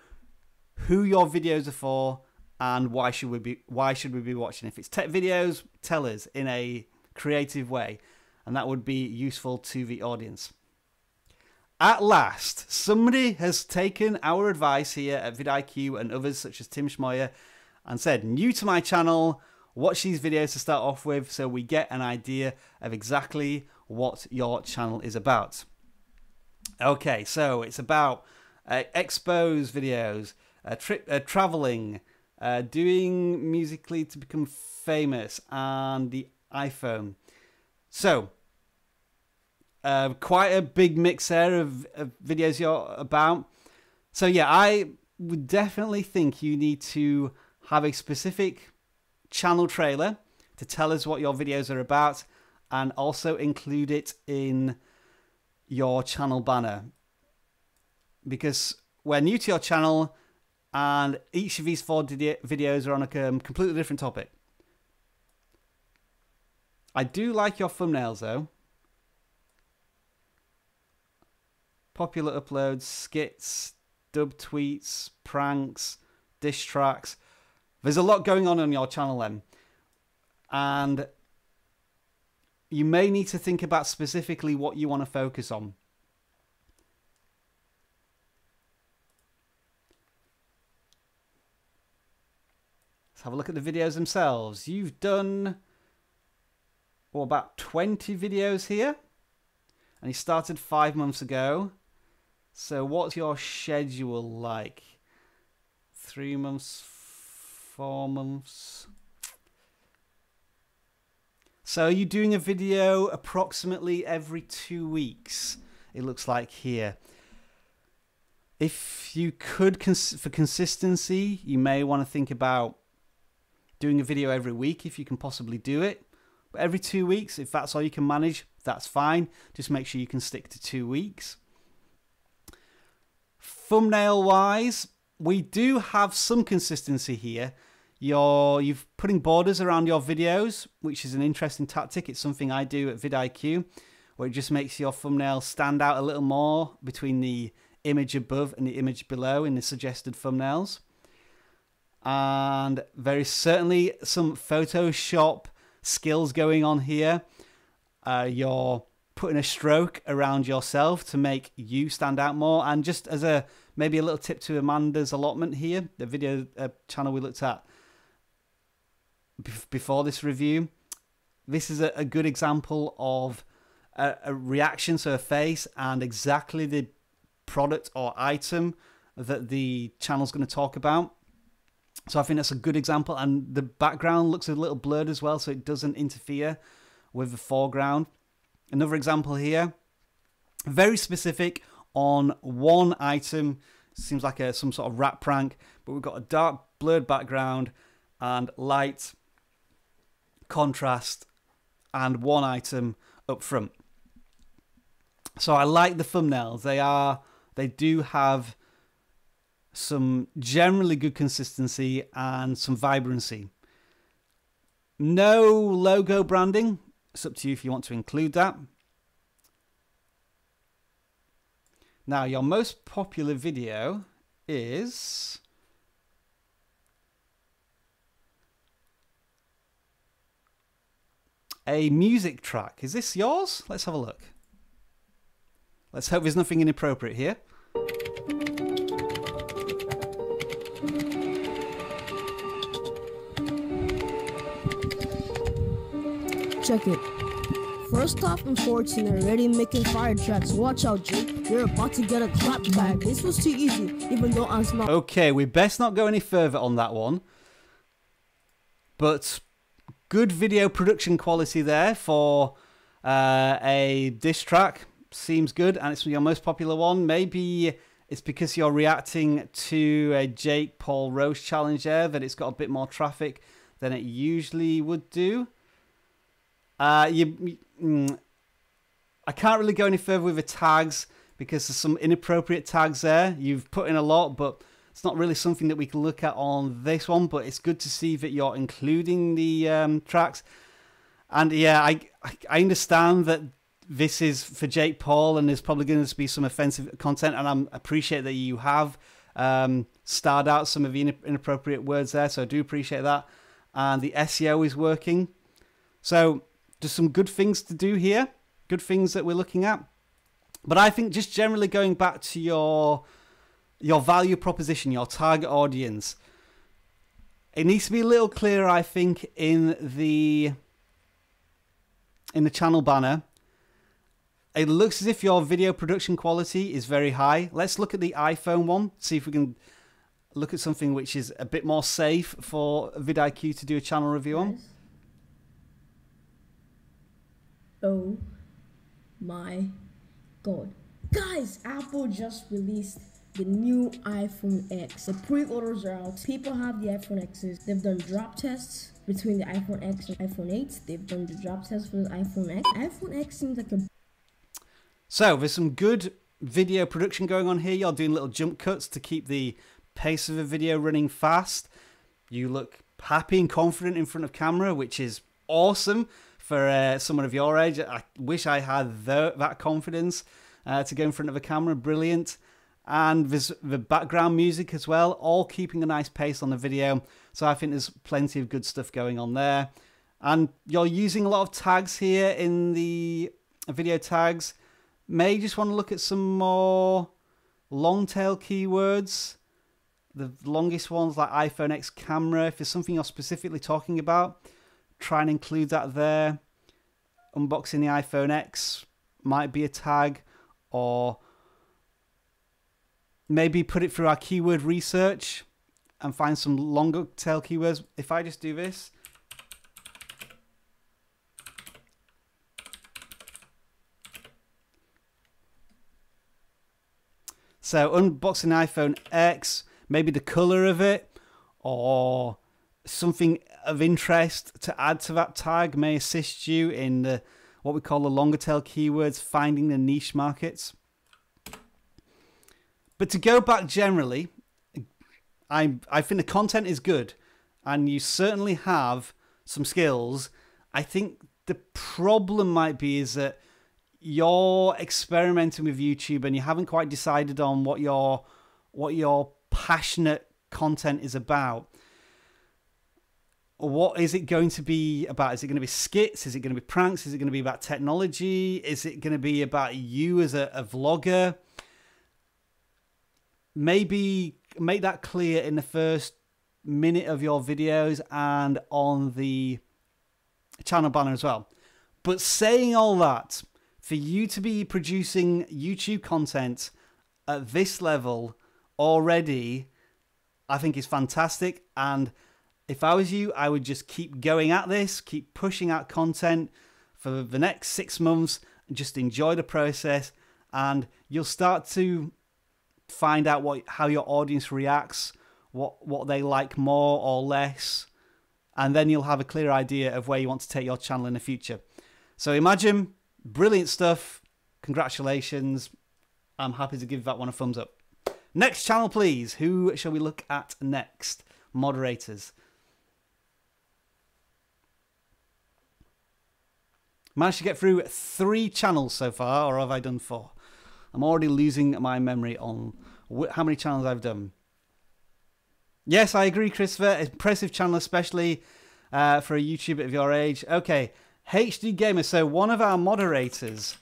who your videos are for and why should we be watching. If it's tech videos, tell us in a creative way. And that would be useful to the audience. At last, somebody has taken our advice here at vidIQ and others such as Tim Schmoyer and said, new to my channel, watch these videos to start off with so we get an idea of exactly what your channel is about. Okay, so it's about expos videos, traveling, doing Musically to become famous, and the iPhone. So, quite a big mix there of videos you're about. So yeah, I would definitely think you need to have a specific channel trailer to tell us what your videos are about and also include it in your channel banner. Because we're new to your channel and each of these 4 videos are on a completely different topic. I do like your thumbnails though. Popular uploads, skits, dub tweets, pranks, diss tracks. There's a lot going on your channel then. And you may need to think about specifically what you want to focus on. Let's have a look at the videos themselves. You've done about 20 videos here. And you started 5 months ago. So what's your schedule like? 3 months, 4 months? So are you doing a video approximately every 2 weeks? It looks like here. If you could, for consistency, you may want to think about doing a video every week if you can possibly do it. But every 2 weeks, if that's all you can manage, that's fine. Just make sure you can stick to 2 weeks. Thumbnail wise, we do have some consistency here. You're putting borders around your videos, which is an interesting tactic. It's something I do at vidIQ, where it just makes your thumbnail stand out a little more between the image above and the image below in the suggested thumbnails. And there is certainly some Photoshop skills going on here. You're putting a stroke around yourself to make you stand out more. And just as maybe a little tip to Amanda's allotment here, the video channel we looked at before this review, this is a good example of a reaction, so a face, and exactly the product or item that the channel's going to talk about. So I think that's a good example, and the background looks a little blurred as well, so it doesn't interfere with the foreground. Another example here, very specific on one item. Seems like some sort of rat prank, but we've got a dark blurred background and light contrast and one item up front. So I like the thumbnails. They do have some generally good consistency and some vibrancy. No logo branding. It's up to you if you want to include that. Now, your most popular video is a music track. Is this yours? Let's have a look. Let's hope there's nothing inappropriate here. Check it. First off, I'm 14 already making fire tracks. Watch out, Jake. You're about to get a clap back. This was too easy, even though I'm smart. Okay, we best not go any further on that one. But good video production quality there for a diss track. Seems good, and it's your most popular one. Maybe it's because you're reacting to a Jake Paul roast challenge there that it's got a bit more traffic than it usually would do. I can't really go any further with the tags because there's some inappropriate tags there. You've put in a lot, but it's not really something that we can look at on this one. But it's good to see that you're including the tracks. And yeah, I understand that this is for Jake Paul and there's probably going to be some offensive content. And I appreciate that you have starred out some of the inappropriate words there. So I do appreciate that. And the SEO is working. So there's some good things to do here, good things that we're looking at. But I think just generally going back to your value proposition, your target audience, it needs to be a little clearer, I think, in the channel banner. It looks as if your video production quality is very high. Let's look at the iPhone one, see if we can look at something which is a bit more safe for vidIQ to do a channel review on. Oh my god. Guys, Apple just released the new iPhone X. The pre-orders are out. People have the iPhone X's. They've done drop tests between the iPhone X and iPhone 8. They've done the drop test for the iPhone X. iPhone X seems like a... So there's some good video production going on here. You're doing little jump cuts to keep the pace of the video running fast. You look happy and confident in front of camera, which is awesome. For someone of your age, I wish I had that confidence to go in front of a camera. Brilliant. And there's the background music as well, all keeping a nice pace on the video. So I think there's plenty of good stuff going on there. And you're using a lot of tags here in the video tags. May just want to look at some more long tail keywords. The longest ones like iPhone X camera. If there's something you're specifically talking about, try and include that there. Unboxing the iPhone X might be a tag, or maybe put it through our keyword research and find some longer tail keywords. If I just do this, so unboxing iPhone X, maybe the color of it or something of interest to add to that tag may assist you in what we call the longer tail keywords, finding the niche markets. But to go back generally, I think the content is good and you certainly have some skills. I think the problem might be is that you're experimenting with YouTube and you haven't quite decided on what your passionate content is about. What is it going to be about? Is it going to be skits? Is it going to be pranks? Is it going to be about technology? Is it going to be about you as a vlogger? Maybe make that clear in the first minute of your videos and on the channel banner as well. But saying all that, for you to be producing YouTube content at this level already, I think is fantastic. And if I was you, I would just keep going at this, keep pushing out content for the next 6 months, just enjoy the process, and you'll start to find out how your audience reacts, what they like more or less, and then you'll have a clear idea of where you want to take your channel in the future. So Imagine, brilliant stuff. Congratulations. I'm happy to give that one a thumbs up. Next channel, please. Who shall we look at next? Moderators. Managed to get through 3 channels so far, or have I done 4? I'm already losing my memory on how many channels I've done. Yes, I agree, Christopher. Impressive channel, especially for a YouTuber of your age. Okay, HD Gamer. So one of our moderators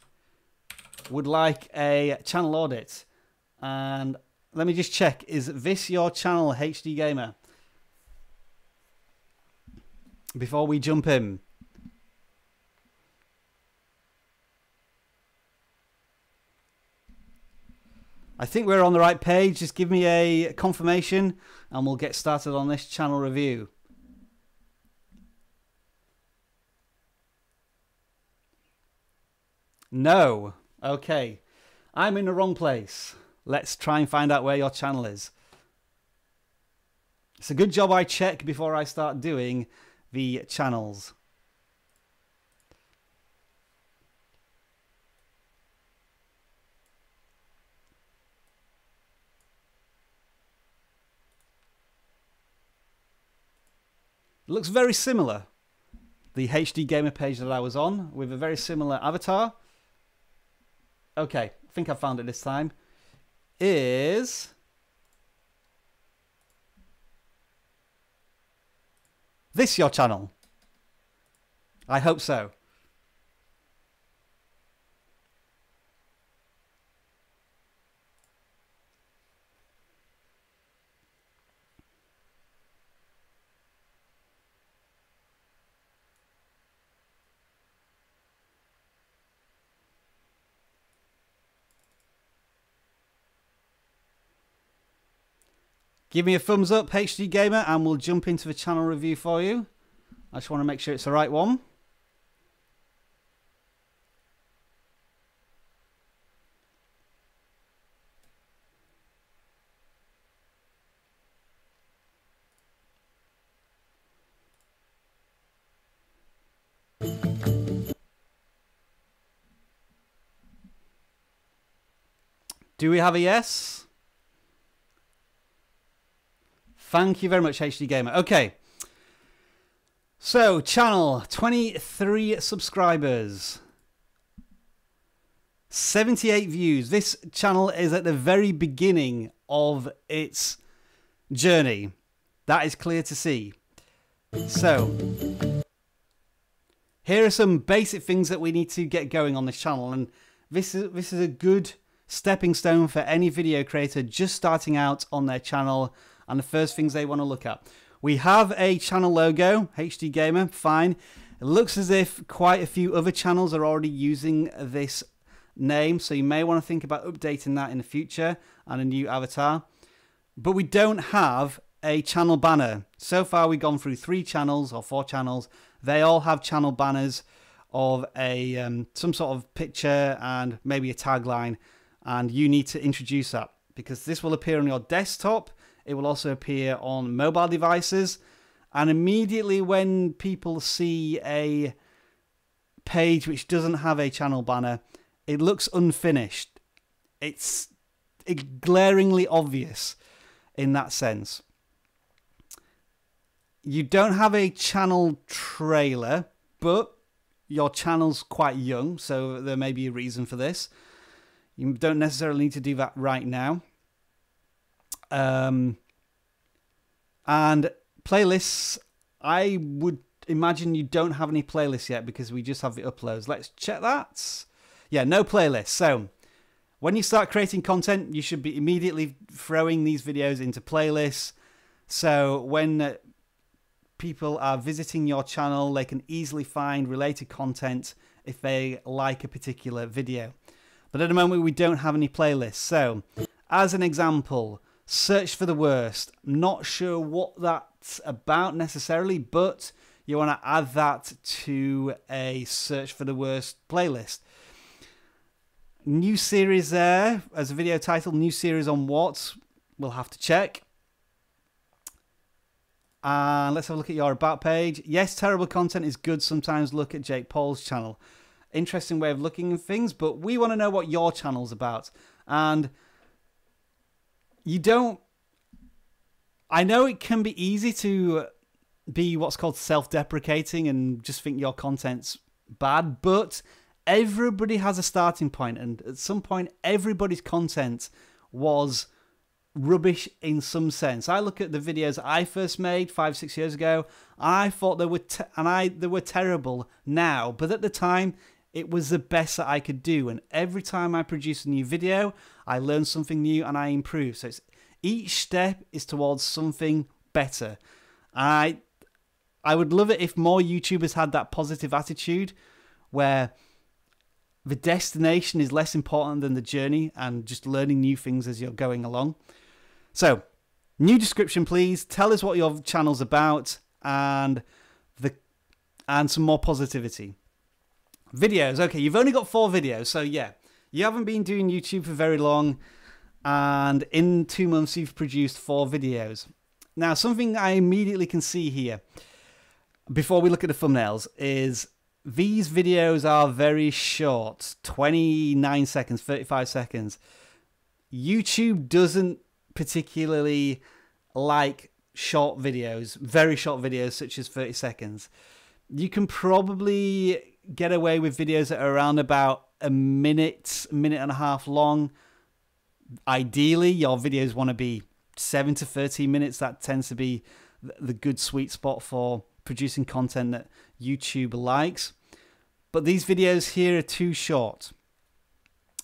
would like a channel audit. And let me just check. Is this your channel, HD Gamer? Before we jump in. I think we're on the right page. Just give me a confirmation and we'll get started on this channel review. No. Okay. I'm in the wrong place. Let's try and find out where your channel is. It's a good job I check before I start doing the channels. It looks very similar. The HD Gamer page that I was on with a very similar avatar. Okay, I think I found it this time. Is this your channel? I hope so. Give me a thumbs up, HD Gamer, and we'll jump into the channel review for you. I just want to make sure it's the right one. Do we have a yes? Thank you very much, HD Gamer. Okay. So, channel, 23 subscribers. 78 views. This channel is at the very beginning of its journey. That is clear to see. So, here are some basic things that we need to get going on this channel. And this is a good stepping stone for any video creator just starting out on their channel and the first things they want to look at. We have a channel logo, HD Gamer, fine. It looks as if quite a few other channels are already using this name, so you may want to think about updating that in the future and a new avatar. But we don't have a channel banner. So far we've gone through 3 channels or 4 channels. They all have channel banners of a some sort of picture and maybe a tagline, and you need to introduce that because this will appear on your desktop. It will also appear on mobile devices, and immediately when people see a page which doesn't have a channel banner, it looks unfinished. It's glaringly obvious in that sense. You don't have a channel trailer, but your channel's quite young, so there may be a reason for this. You don't necessarily need to do that right now. And playlists, I would imagine you don't have any playlists yet because we just have the uploads. Let's check that. Yeah, no playlists. So when you start creating content, you should be immediately throwing these videos into playlists. So when people are visiting your channel, they can easily find related content if they like a particular video. But at the moment, we don't have any playlists. So, as an example, search for the worst. Not sure what that's about necessarily, but you want to add that to a search for the worst playlist. New series there as a video title. New series on what? We'll have to check. And let's have a look at your about page. Yes, terrible content is good. Sometimes look at Jake Paul's channel. Interesting way of looking at things, but we want to know what your channel's about. And you don't... I know it can be easy to be what's called self-deprecating and just think your content's bad, but everybody has a starting point, and at some point everybody's content was rubbish in some sense. I look at the videos I first made 5-6 years ago. I thought they were terrible now, but at the time it was the best that I could do. And every time I produce a new video, I learn something new and I improve. So each step is towards something better. I would love it if more YouTubers had that positive attitude, where the destination is less important than the journey and just learning new things as you're going along. So, new description, please. Tell us what your channel's about and some more positivity. Videos. Okay, you've only got 4 videos, so yeah. You haven't been doing YouTube for very long, and in 2 months you've produced 4 videos. Now, something I immediately can see here, before we look at the thumbnails, is these videos are very short, 29 seconds, 35 seconds. YouTube doesn't particularly like short videos, very short videos such as 30 seconds. You can probably get away with videos that are around about a minute and a half long. Ideally, your videos want to be 7 to 13 minutes. That tends to be the good sweet spot for producing content that YouTube likes. But these videos here are too short.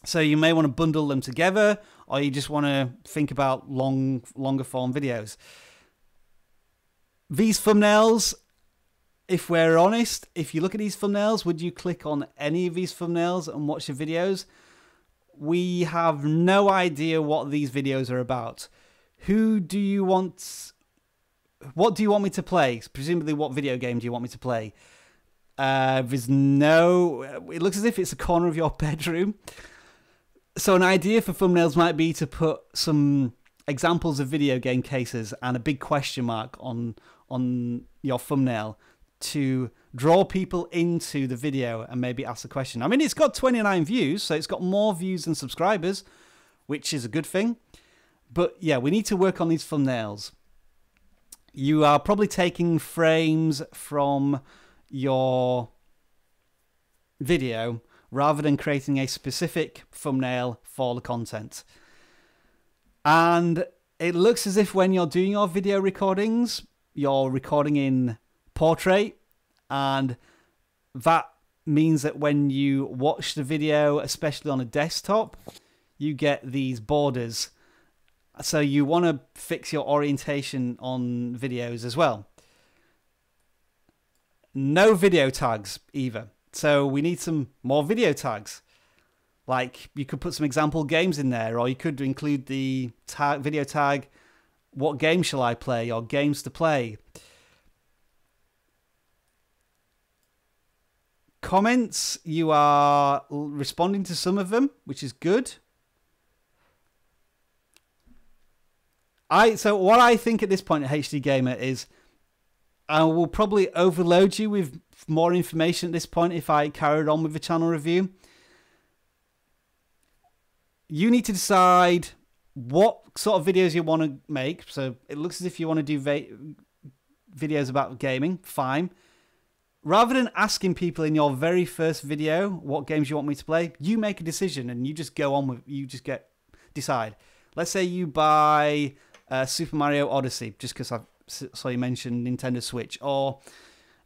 So you may want to bundle them together, or you just want to think about longer form videos. These thumbnails, if we're honest, if you look at these thumbnails, would you click on any of these thumbnails and watch the videos? We have no idea what these videos are about. What do you want me to play? Presumably, what video game do you want me to play? It looks as if it's a corner of your bedroom. So an idea for thumbnails might be to put some examples of video game cases and a big question mark on your thumbnail to draw people into the video and maybe ask a question. I mean, it's got 29 views, so it's got more views than subscribers, which is a good thing. But yeah, we need to work on these thumbnails. You are probably taking frames from your video rather than creating a specific thumbnail for the content. And it looks as if when you're doing your video recordings, you're recording in portrait, and that means that when you watch the video, especially on a desktop, you get these borders. So you want to fix your orientation on videos as well. No video tags either. So we need some more video tags. Like you could put some example games in there, or you could include the video tag, what game shall I play, or games to play. Comments, you are responding to some of them, which is good. So what I think at this point at HD Gamer is I will probably overload you with more information at this point if I carried on with the channel review. You need to decide what sort of videos you want to make. So it looks as if you want to do videos about gaming. Fine. Rather than asking people in your very first video what games you want me to play, you make a decision and you just go on with, decide. Let's say you buy Super Mario Odyssey, just because I saw you mention Nintendo Switch, or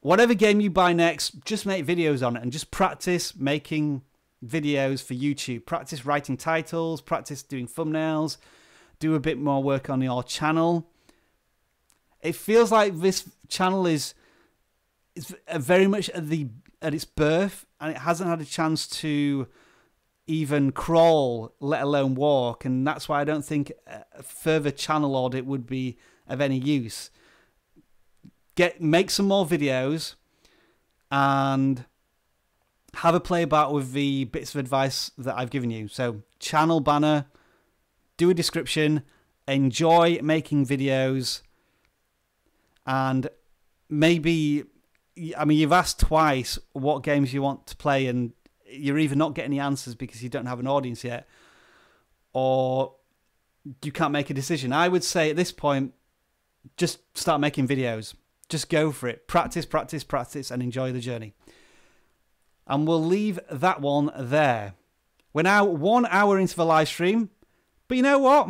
whatever game you buy next, just make videos on it and just practice making videos for YouTube. Practice writing titles, practice doing thumbnails, do a bit more work on your channel. It feels like this channel is very much at its birth. and it hasn't had a chance to even crawl, let alone walk, and that's why I don't think a further channel audit would be of any use. Make some more videos and have a play about with the bits of advice that I've given you. So channel banner, do a description, enjoy making videos, and maybe, I mean, you've asked twice what games you want to play, and you're either not getting the answers because you don't have an audience yet, or you can't make a decision. I would say at this point, just start making videos. Just go for it. Practice, practice, practice, and enjoy the journey. And we'll leave that one there. We're now 1 hour into the live stream, but you know what?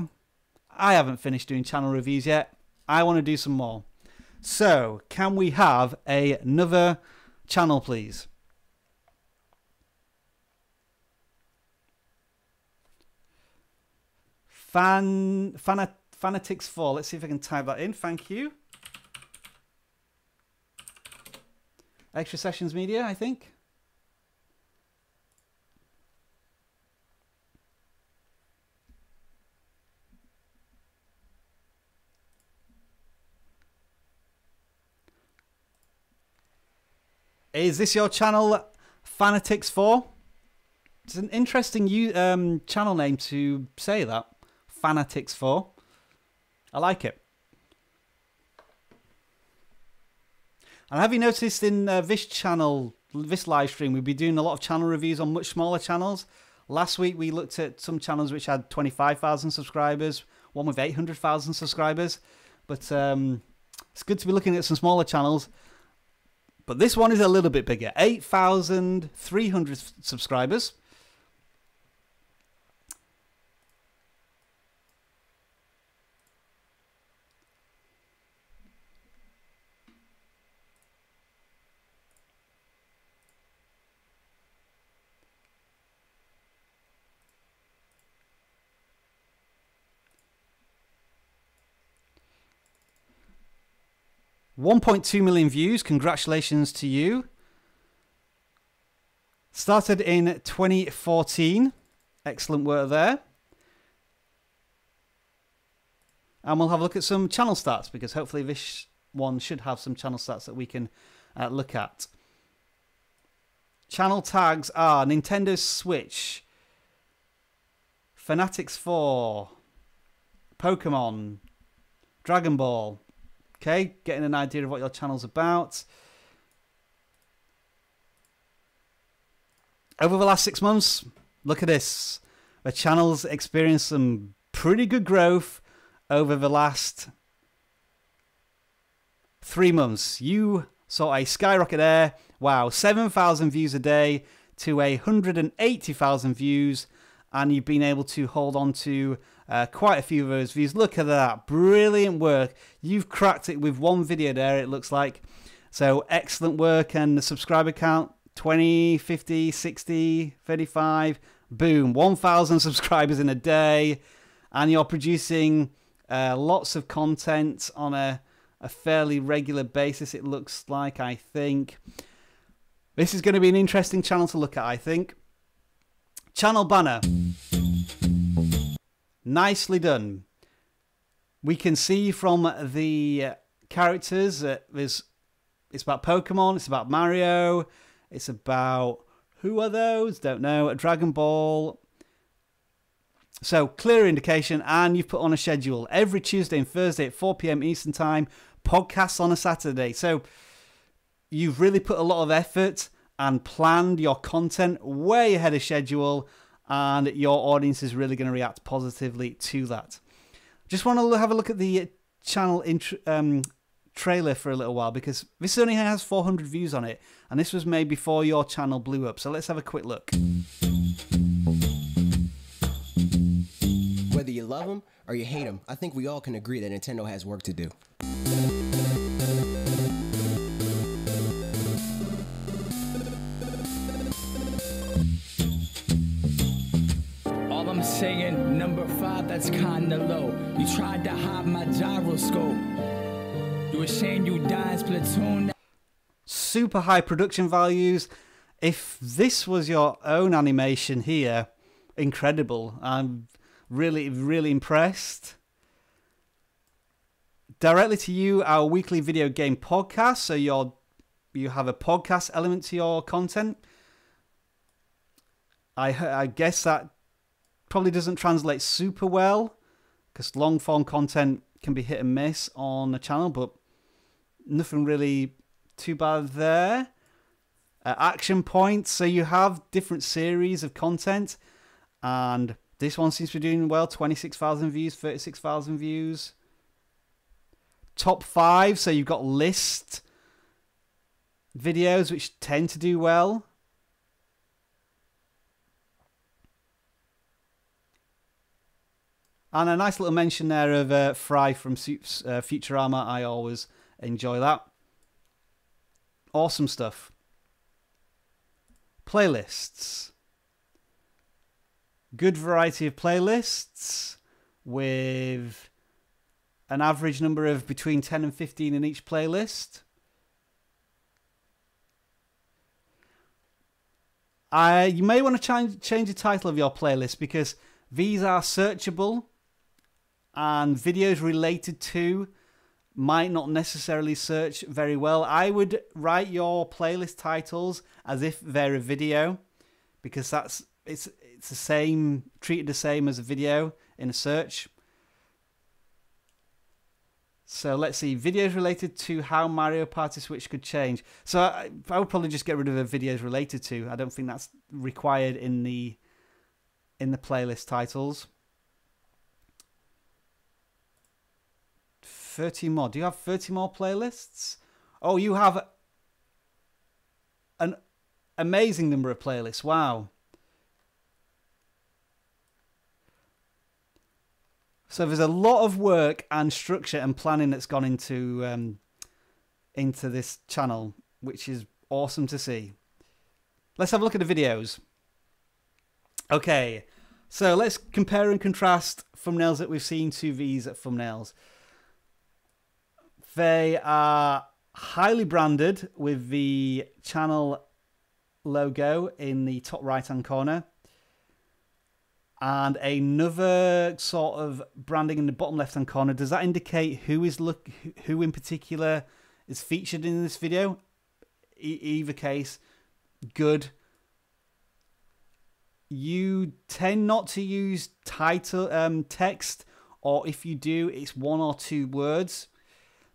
I haven't finished doing channel reviews yet. I want to do some more. So, can we have another channel, please? Fanatics For. Let's see if I can type that in. Thank you. Extra Sessions Media, I think. Is this your channel, Fanatics For? It's an interesting channel name to say that. Fanatics For. I like it. And have you noticed in this channel, this live stream, we'll be doing a lot of channel reviews on much smaller channels. Last week we looked at some channels which had 25,000 subscribers, one with 800,000 subscribers. But it's good to be looking at some smaller channels. But this one is a little bit bigger, 8,300 subscribers. $1.2 million views. Congratulations to you. Started in 2014. Excellent work there. And we'll have a look at some channel stats, because hopefully this one should have some channel stats that we can look at. Channel tags are Nintendo Switch, Fanatics For, Pokemon, Dragon Ball. Okay, getting an idea of what your channel's about. Over the last 6 months, look at this. The channel's experienced some pretty good growth over the last 3 months. You saw a skyrocket there. Wow, 7,000 views a day to 180,000 views. And you've been able to hold on to quite a few of those views. Look at that. Brilliant work. You've cracked it with one video there, it looks like. So excellent work. And the subscriber count, 20, 50, 60, 35. Boom. 1,000 subscribers in a day. And you're producing lots of content on a fairly regular basis, it looks like, I think. This is going to be an interesting channel to look at, I think. Channel banner. Nicely done. We can see from the characters that it's about Pokemon, it's about Mario, it's about, who are those? Don't know. Dragon Ball. So clear indication, and you've put on a schedule every Tuesday and Thursday at 4 p.m. Eastern Time, podcasts on a Saturday. So you've really put a lot of effort and planned your content way ahead of schedule, and your audience is really going to react positively to that. Just want to have a look at the channel trailer for a little while, because this only has 400 views on it, and this was made before your channel blew up. So let's have a quick look. Whether you love them or you hate them, I think we all can agree that Nintendo has work to do. All I'm saying, number 5, that's kinda low. You tried to hide my gyroscope. You ashamed you died, Splatoon. Super high production values. If this was your own animation here, incredible. I'm really, really impressed. Directly to you, our weekly video game podcast. So you have a podcast element to your content. I guess that probably doesn't translate super well, because long form content can be hit and miss on a channel, but nothing really too bad there. Action points, so you have different series of content, and this one seems to be doing well. 26,000 views, 36,000 views. Top 5, so you've got list videos which tend to do well. And a nice little mention there of Fry from Futurama. I always enjoy that. Awesome stuff. Playlists. Good variety of playlists with an average number of between 10 and 15 in each playlist. You may want to change the title of your playlist, because these are searchable and videos related to might not necessarily search very well. I would write your playlist titles as if they're a video, because it's the same, treated the same as a video in a search. So let's see, videos related to how Mario Party Switch could change. So I would probably just get rid of the videos related to. I don't think that's required in the playlist titles. 30 more. Do you have 30 more playlists? Oh, you have an amazing number of playlists. Wow. So there's a lot of work and structure and planning that's gone into this channel, which is awesome to see. Let's have a look at the videos. Okay, so let's compare and contrast thumbnails that we've seen to these thumbnails. They are highly branded with the channel logo in the top right-hand corner, and another sort of branding in the bottom left-hand corner. Does that indicate who in particular is featured in this video? Either case, good. You tend not to use title text, or if you do, it's 1 or 2 words.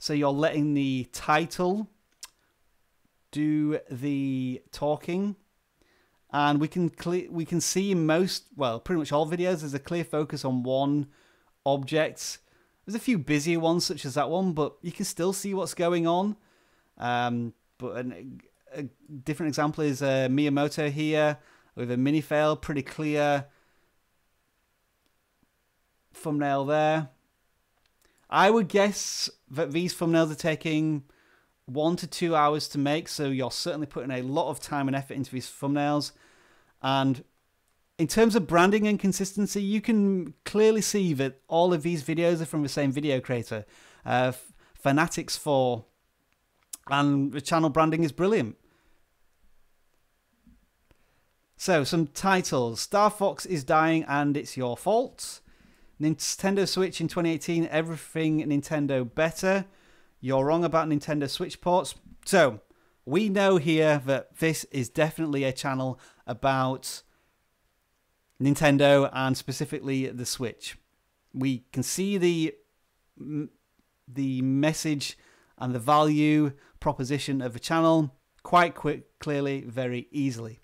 So you're letting the title do the talking. And we can see in most, well, pretty much all videos, there's a clear focus on one object. There's a few busier ones, such as that one, but you can still see what's going on. But a different example is Miyamoto here with a mini fail, pretty clear thumbnail there. I would guess that these thumbnails are taking 1 to 2 hours to make, so you're certainly putting a lot of time and effort into these thumbnails. And in terms of branding and consistency, you can clearly see that all of these videos are from the same video creator, Fanatics For, and the channel branding is brilliant. So, some titles. Star Fox is dying and it's your fault. Nintendo Switch in 2018, everything Nintendo better. You're wrong about Nintendo Switch ports. So, we know here that this is definitely a channel about Nintendo and specifically the Switch. We can see the message and the value proposition of the channel quite clearly, very easily.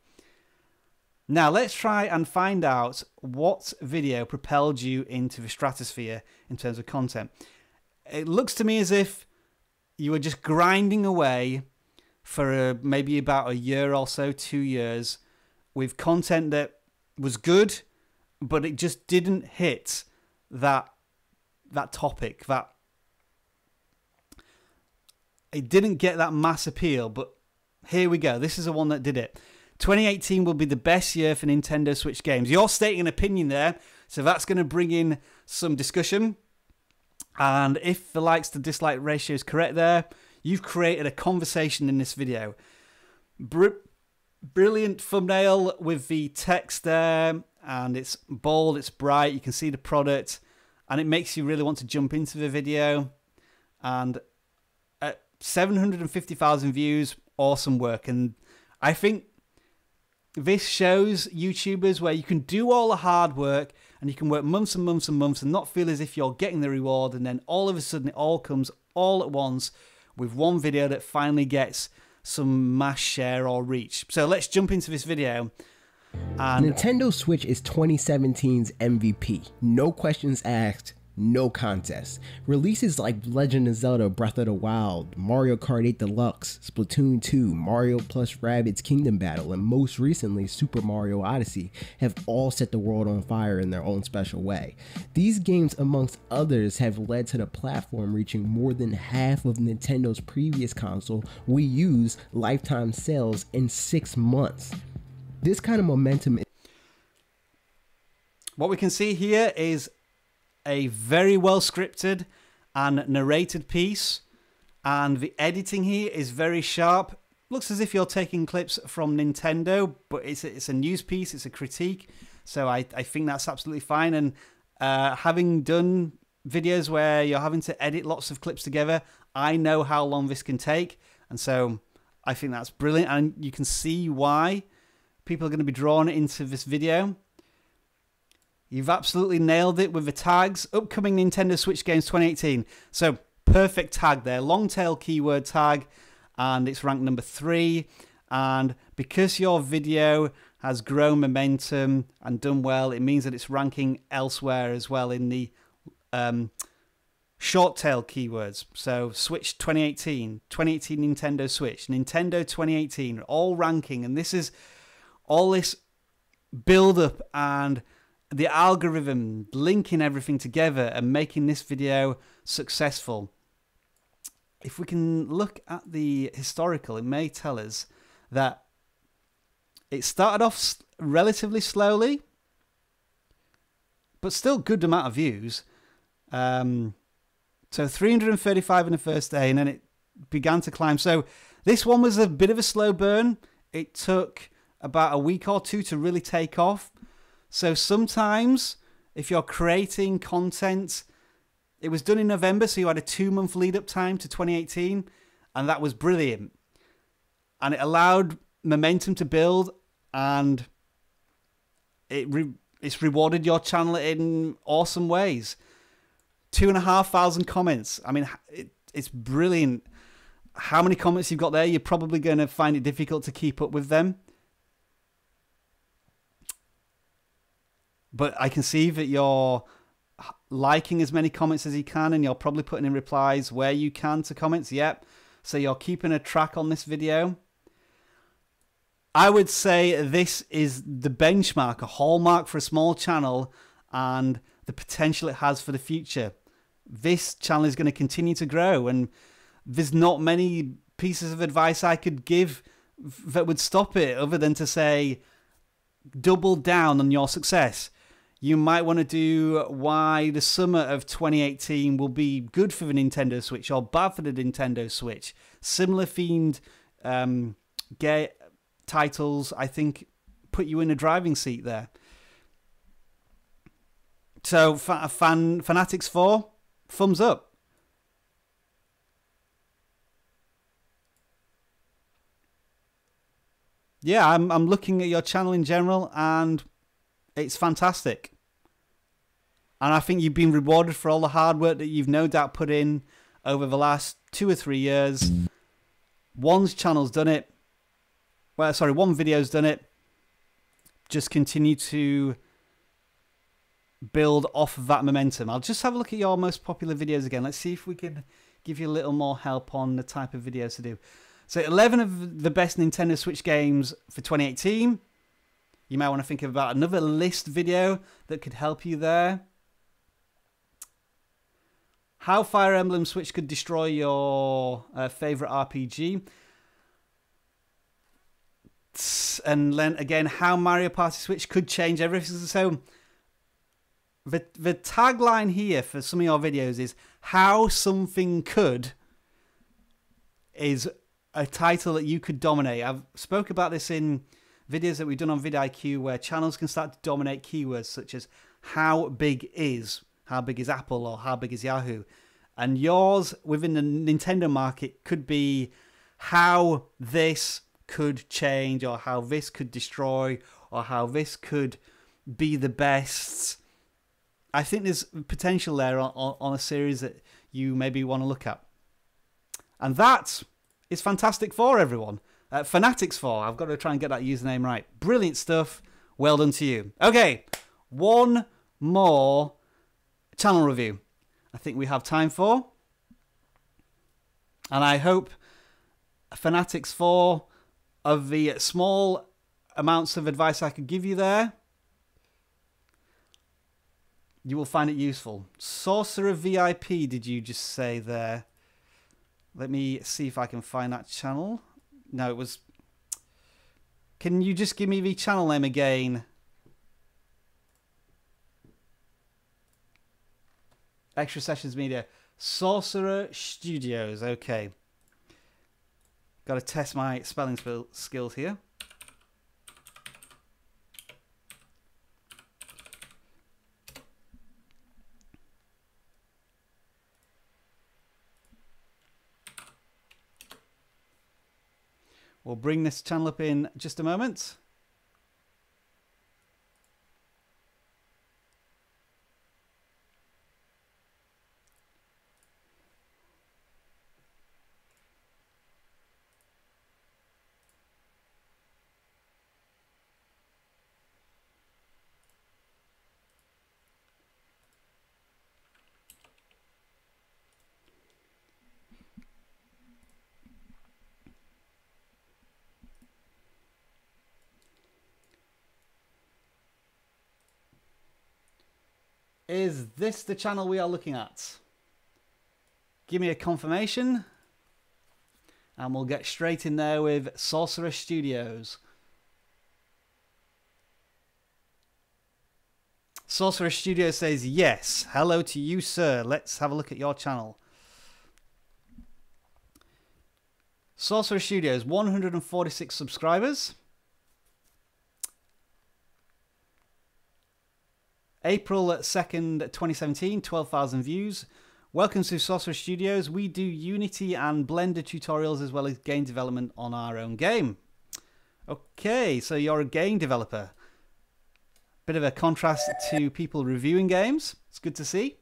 Now, let's try and find out what video propelled you into the stratosphere in terms of content. It looks to me as if you were just grinding away for maybe about a year or so, 2 years, with content that was good, but it just didn't hit that topic. That it didn't get that mass appeal, but here we go. This is the one that did it. 2018 will be the best year for Nintendo Switch games. You're stating an opinion there, so that's going to bring in some discussion. And if the likes to dislike ratio is correct there, you've created a conversation in this video. Brilliant thumbnail with the text there, and it's bold, it's bright, you can see the product, and it makes you really want to jump into the video. And at 750,000 views, awesome work. And I think this shows YouTubers where you can do all the hard work and you can work months and months and months and not feel as if you're getting the reward, and then all of a sudden it all comes all at once with one video that finally gets some mass share or reach. So let's jump into this video. And Nintendo Switch is 2017's MVP. No questions asked, no contest. Releases like Legend of Zelda Breath of the Wild, Mario Kart 8 Deluxe, Splatoon 2, Mario plus Rabbids Kingdom Battle, and most recently Super Mario Odyssey have all set the world on fire in their own special way. These games, amongst others, have led to the platform reaching more than half of Nintendo's previous console, Wii U's, lifetime sales in 6 months. This kind of momentum. What we can see here is a very well scripted and narrated piece, and the editing here is very sharp. Looks as if you're taking clips from Nintendo, but it's a news piece, it's a critique, so I think that's absolutely fine. And having done videos where you're having to edit lots of clips together, I know how long this can take, and so I think that's brilliant, and you can see why people are going to be drawn into this video. You've absolutely nailed it with the tags. Upcoming Nintendo Switch games 2018. So perfect tag there. Long tail keyword tag. And it's ranked number 3. And because your video has grown momentum and done well, it means that it's ranking elsewhere as well in the short tail keywords. So Switch 2018, 2018 Nintendo Switch, Nintendo 2018, all ranking. And this is all this build up and the algorithm linking everything together and making this video successful. If we can look at the historical, it may tell us that it started off relatively slowly, but still good amount of views. So 335 in the first day, and then it began to climb. So this one was a bit of a slow burn. It took about a week or two to really take off. So sometimes if you're creating content, it was done in November, so you had a 2-month lead up time to 2018, and that was brilliant. And it allowed momentum to build, and it's rewarded your channel in awesome ways. 2,500 comments. I mean, it's brilliant. How many comments you've got there, you're probably going to find it difficult to keep up with them. But I can see that you're liking as many comments as you can, and you're probably putting in replies where you can to comments. Yep. So you're keeping a track on this video. I would say this is the benchmark, a hallmark for a small channel and the potential it has for the future. This channel is going to continue to grow, and there's not many pieces of advice I could give that would stop it other than to say, double down on your success. You might want to do why the summer of 2018 will be good for the Nintendo Switch or bad for the Nintendo Switch. Similar themed titles, I think, put you in a driving seat there. So, Fanatics For, thumbs up. Yeah, I'm looking at your channel in general, and it's fantastic. And I think you've been rewarded for all the hard work that you've no doubt put in over the last 2 or 3 years. One channel's done it. Well, sorry, one video's done it. Just continue to build off of that momentum. I'll just have a look at your most popular videos again. Let's see if we can give you a little more help on the type of videos to do. So 11 of the best Nintendo Switch games for 2018. You might want to think about another list video that could help you there. How Fire Emblem Switch could destroy your favorite RPG. And then again, how Mario Party Switch could change everything. So the tagline here for some of your videos is how something could is a title that you could dominate. I've spoke about this in videos that we've done on vidIQ where channels can start to dominate keywords such as how big is Apple or how big is Yahoo. And yours within the Nintendo market could be how this could change, or how this could destroy, or how this could be the best. I think there's potential there on a series that you maybe want to look at. And that is Fantastic For, everyone. Fanatics For. I've got to try and get that username right. Brilliant stuff. Well done to you. Okay, one more channel review I think we have time for. And I hope Fanatics For, of the small amounts of advice I could give you there, you will find it useful. Sorcerer VIP, did you just say there? Let me see if I can find that channel. No, it was... Can you just give me the channel name again? Extra Sessions Media. Sorcerer Studios. Okay. Got to test my spelling skills here. We'll bring this channel up in just a moment. Is this the channel we are looking at? Give me a confirmation and we'll get straight in there with Sorcerer Studios. Sorcerer Studios says yes. Hello to you, sir. Let's have a look at your channel. Sorcerer Studios, 146 subscribers. April 2nd, 2017, 12,000 views. Welcome to Sorcerer Studios. We do Unity and Blender tutorials as well as game development on our own game. Okay, so you're a game developer. Bit of a contrast to people reviewing games. It's good to see.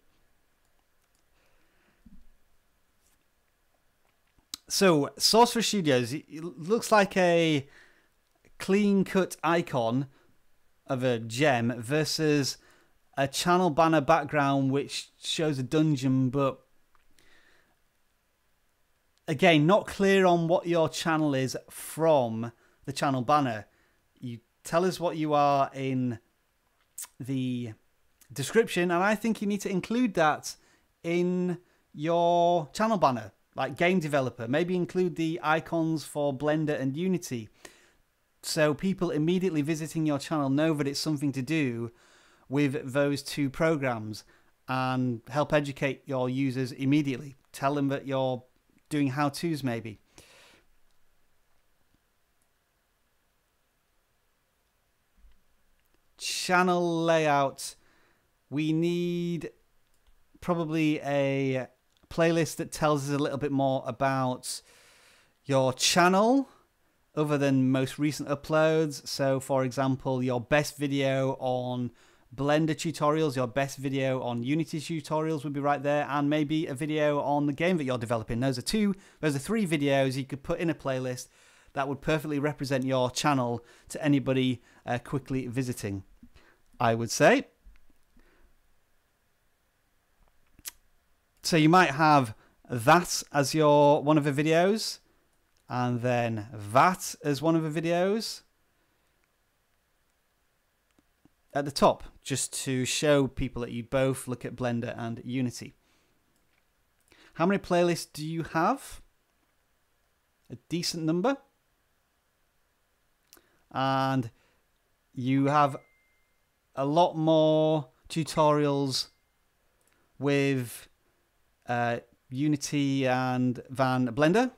So, Sorcerer Studios, it looks like a clean-cut icon of a gem versus a channel banner background which shows a dungeon, but again, not clear on what your channel is from the channel banner. You tell us what you are in the description, and I think you need to include that in your channel banner, like game developer. Maybe include the icons for Blender and Unity, so people immediately visiting your channel know that it's something to do with those two programs, and help educate your users immediately. Tell them that you're doing how-tos maybe. Channel layout. We need probably a playlist that tells us a little bit more about your channel other than most recent uploads. So for example, your best video on Blender tutorials, your best video on Unity tutorials would be right there, and maybe a video on the game that you're developing. Those are three videos you could put in a playlist that would perfectly represent your channel to anybody quickly visiting, I would say. So you might have that as your one of the videos, and then that as one of the videos at the top, just to show people that you both look at Blender and Unity. How many playlists do you have? A decent number. And you have a lot more tutorials with Unity and than Blender.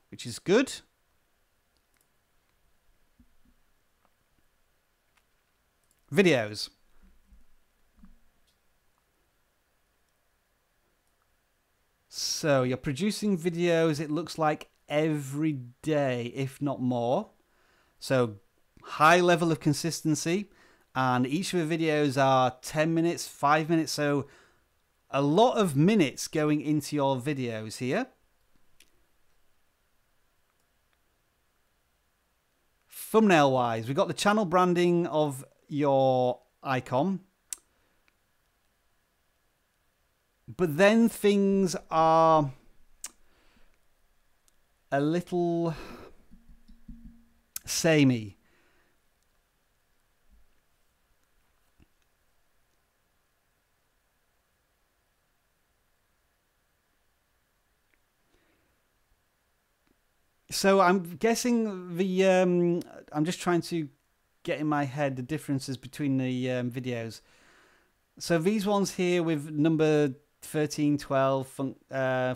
which is good. Videos. So you're producing videos, it looks like every day, if not more. So high level of consistency, and each of the videos are 10 minutes, 5 minutes, so a lot of minutes going into your videos here. Thumbnail wise, we've got the channel branding of your icon. But then things are a little samey. So I'm guessing the I'm just trying to get in my head the differences between the videos. So these ones here with number 13, 12,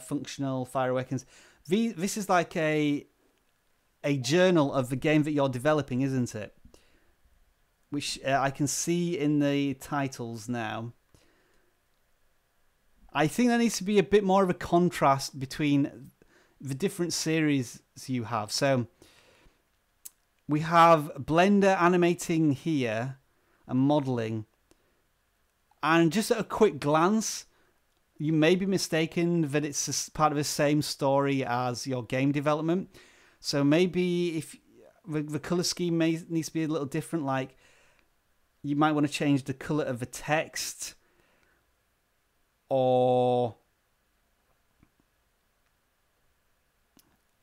functional fire awakens. This is like a journal of the game that you're developing, isn't it? Which I can see in the titles now. I think there needs to be a bit more of a contrast between the different series you have. So we have Blender animating here and modeling. And just at a quick glance, you may be mistaken that it's part of the same story as your game development. So maybe if the color scheme needs to be a little different, like you might want to change the color of the text, but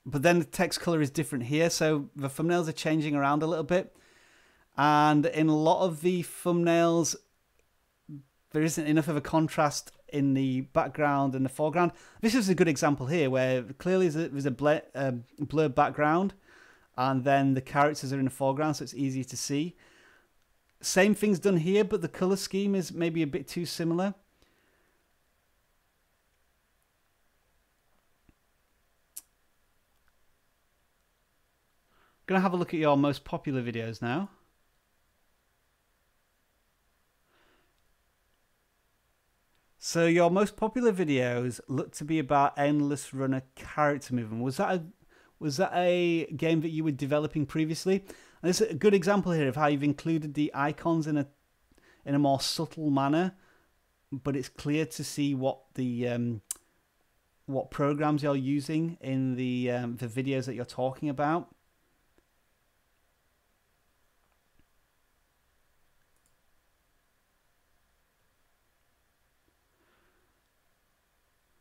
then the text color is different here. So the thumbnails are changing around a little bit. And in a lot of the thumbnails, there isn't enough of a contrast in the background and the foreground. This is a good example here where clearly there's a blurred background and then the characters are in the foreground, so it's easy to see. Same thing's done here, but the color scheme is maybe a bit too similar. I'm going to have a look at your most popular videos now. So your most popular videos look to be about endless runner character movement. Was that a game that you were developing previously? And this is a good example here of how you've included the icons in a more subtle manner, but it's clear to see what the what programs you're using in the videos that you're talking about.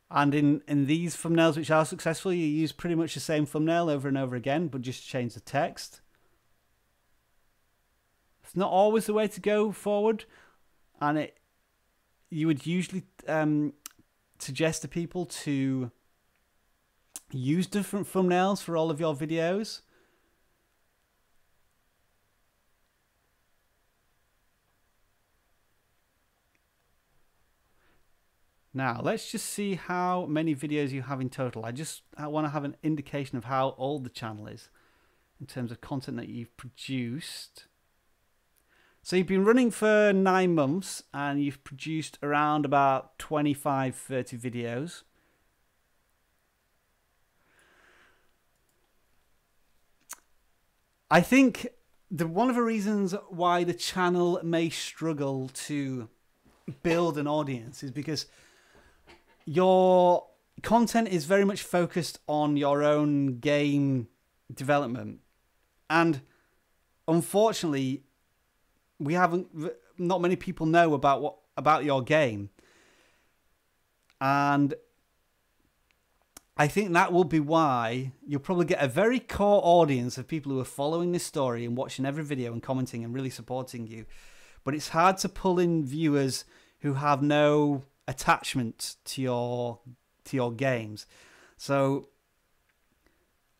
And in these thumbnails which are successful, you use pretty much the same thumbnail over and over again, but just change the text. It's not always the way to go forward, and you would usually suggest to people to use different thumbnails for all of your videos. Now, let's just see how many videos you have in total. I want to have an indication of how old the channel is in terms of content that you've produced. So you've been running for 9 months and you've produced around about 25, 30 videos. I think one of the reasons why the channel may struggle to build an audience is because your content is very much focused on your own game development, and unfortunately not many people know about your game, and I think that will be why you'll probably get a very core audience of people who are following this story and watching every video and commenting and really supporting you, but it's hard to pull in viewers who have no attachment to your games. So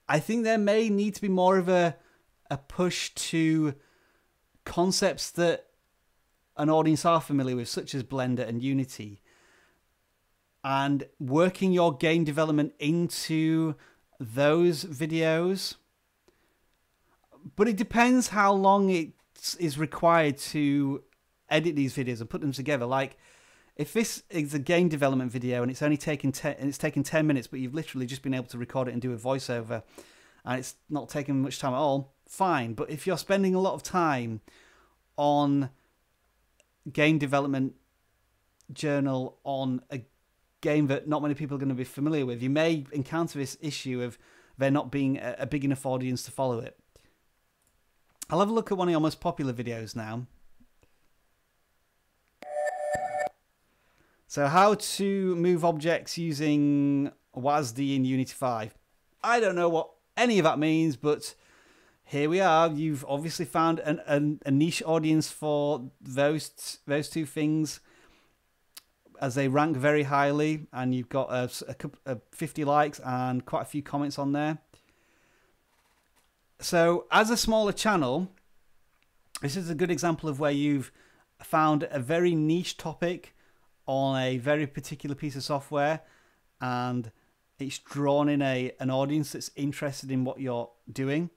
I think there may need to be more of a push to concepts that an audience are familiar with, such as Blender and Unity, and working your game development into those videos. But it depends how long it is required to edit these videos and put them together. Like, if this is a game development video and it's only taken 10 minutes, but you've literally just been able to record it and do a voiceover, and it's not taking much time at all, fine. But if you're spending a lot of time on game development journal on a game that not many people are going to be familiar with, you may encounter this issue of there not being a big enough audience to follow it. I'll have a look at one of your most popular videos now. So, how to move objects using WASD in Unity 5. I don't know what any of that means, but here we are. You've obviously found a niche audience for those two things, as they rank very highly, and you've got a 50 likes and quite a few comments on there. So, as a smaller channel, this is a good example of where you've found a very niche topic on a very particular piece of software, and it's drawn in an audience that's interested in what you're doing.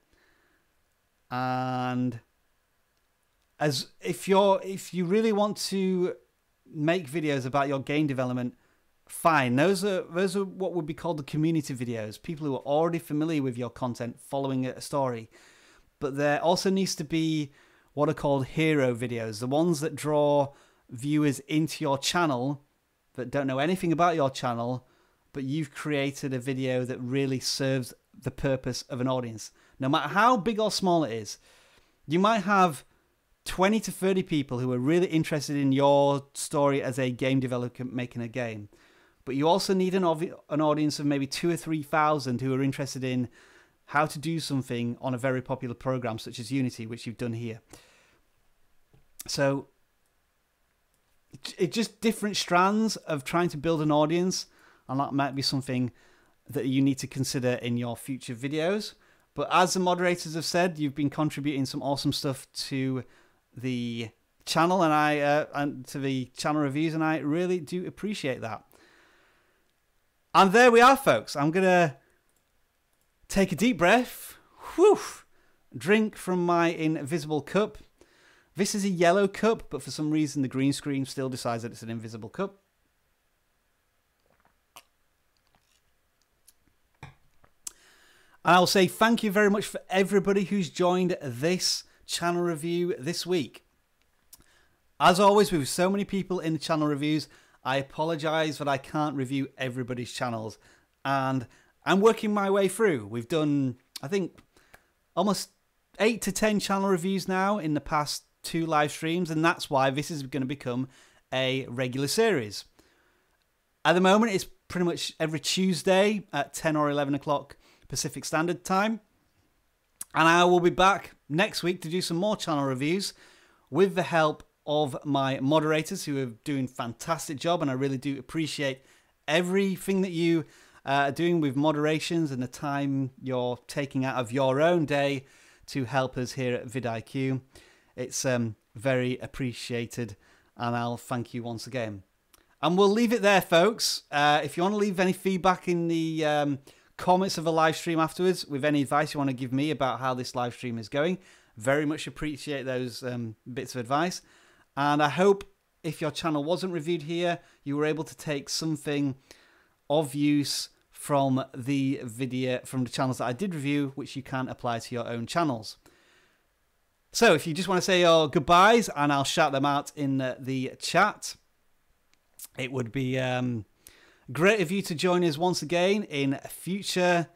And as if you really want to make videos about your game development, fine. Those are what would be called the community videos. People who are already familiar with your content, following a story. But there also needs to be what are called hero videos, the ones that draw viewers into your channel that don't know anything about your channel, but you've created a video that really serves the purpose of an audience. No matter how big or small it is, you might have 20 to 30 people who are really interested in your story as a game developer making a game. But you also need an audience of maybe 2,000 or 3,000 who are interested in how to do something on a very popular program such as Unity, which you've done here. So it's just different strands of trying to build an audience, and that might be something that you need to consider in your future videos. But as the moderators have said, you've been contributing some awesome stuff to the channel and to the channel reviews, and I really do appreciate that. And there we are, folks. I'm gonna take a deep breath, drink from my invisible cup. This is a yellow cup, but for some reason the green screen still decides that it's an invisible cup. And I'll say thank you very much for everybody who's joined this channel review this week. As always, with so many people in the channel reviews, I apologise that I can't review everybody's channels. And I'm working my way through. We've done, I think, almost 8 to 10 channel reviews now in the past 2 live streams, and that's why this is going to become a regular series. At the moment, it's pretty much every Tuesday at 10 or 11 o'clock Pacific Standard Time. And I will be back next week to do some more channel reviews with the help of my moderators, who are doing a fantastic job, and I really do appreciate everything that you are doing with moderations and the time you're taking out of your own day to help us here at vidIQ. It's very appreciated, and I'll thank you once again. And we'll leave it there, folks. If you want to leave any feedback in the comments of the live stream afterwards, with any advice you want to give me about how this live stream is going, very much appreciate those bits of advice. And I hope if your channel wasn't reviewed here, you were able to take something of use from the video, from the channels that I did review, which you can apply to your own channels. So if you just want to say your goodbyes, and I'll shout them out in the chat, it would be great of you to join us once again in future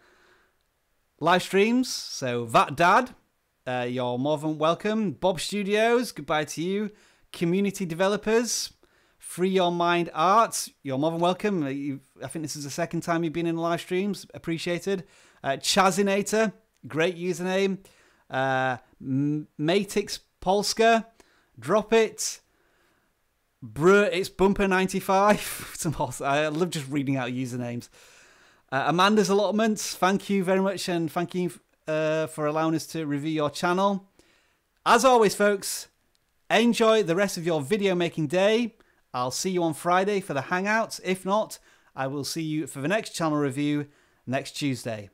live streams. So that dad, you're more than welcome. Bob Studios, goodbye to you. Community developers, Free Your Mind Arts, you're more than welcome. I think this is the second time you've been in the live streams. Appreciated. Chazinator, great username. Matix Polska, Drop It. Bruh, it's Bumper95. I love just reading out usernames. Amanda's Allotments, thank you very much, and thank you for allowing us to review your channel. As always, folks, enjoy the rest of your video making day. I'll see you on Friday for the Hangouts. If not, I will see you for the next channel review next Tuesday.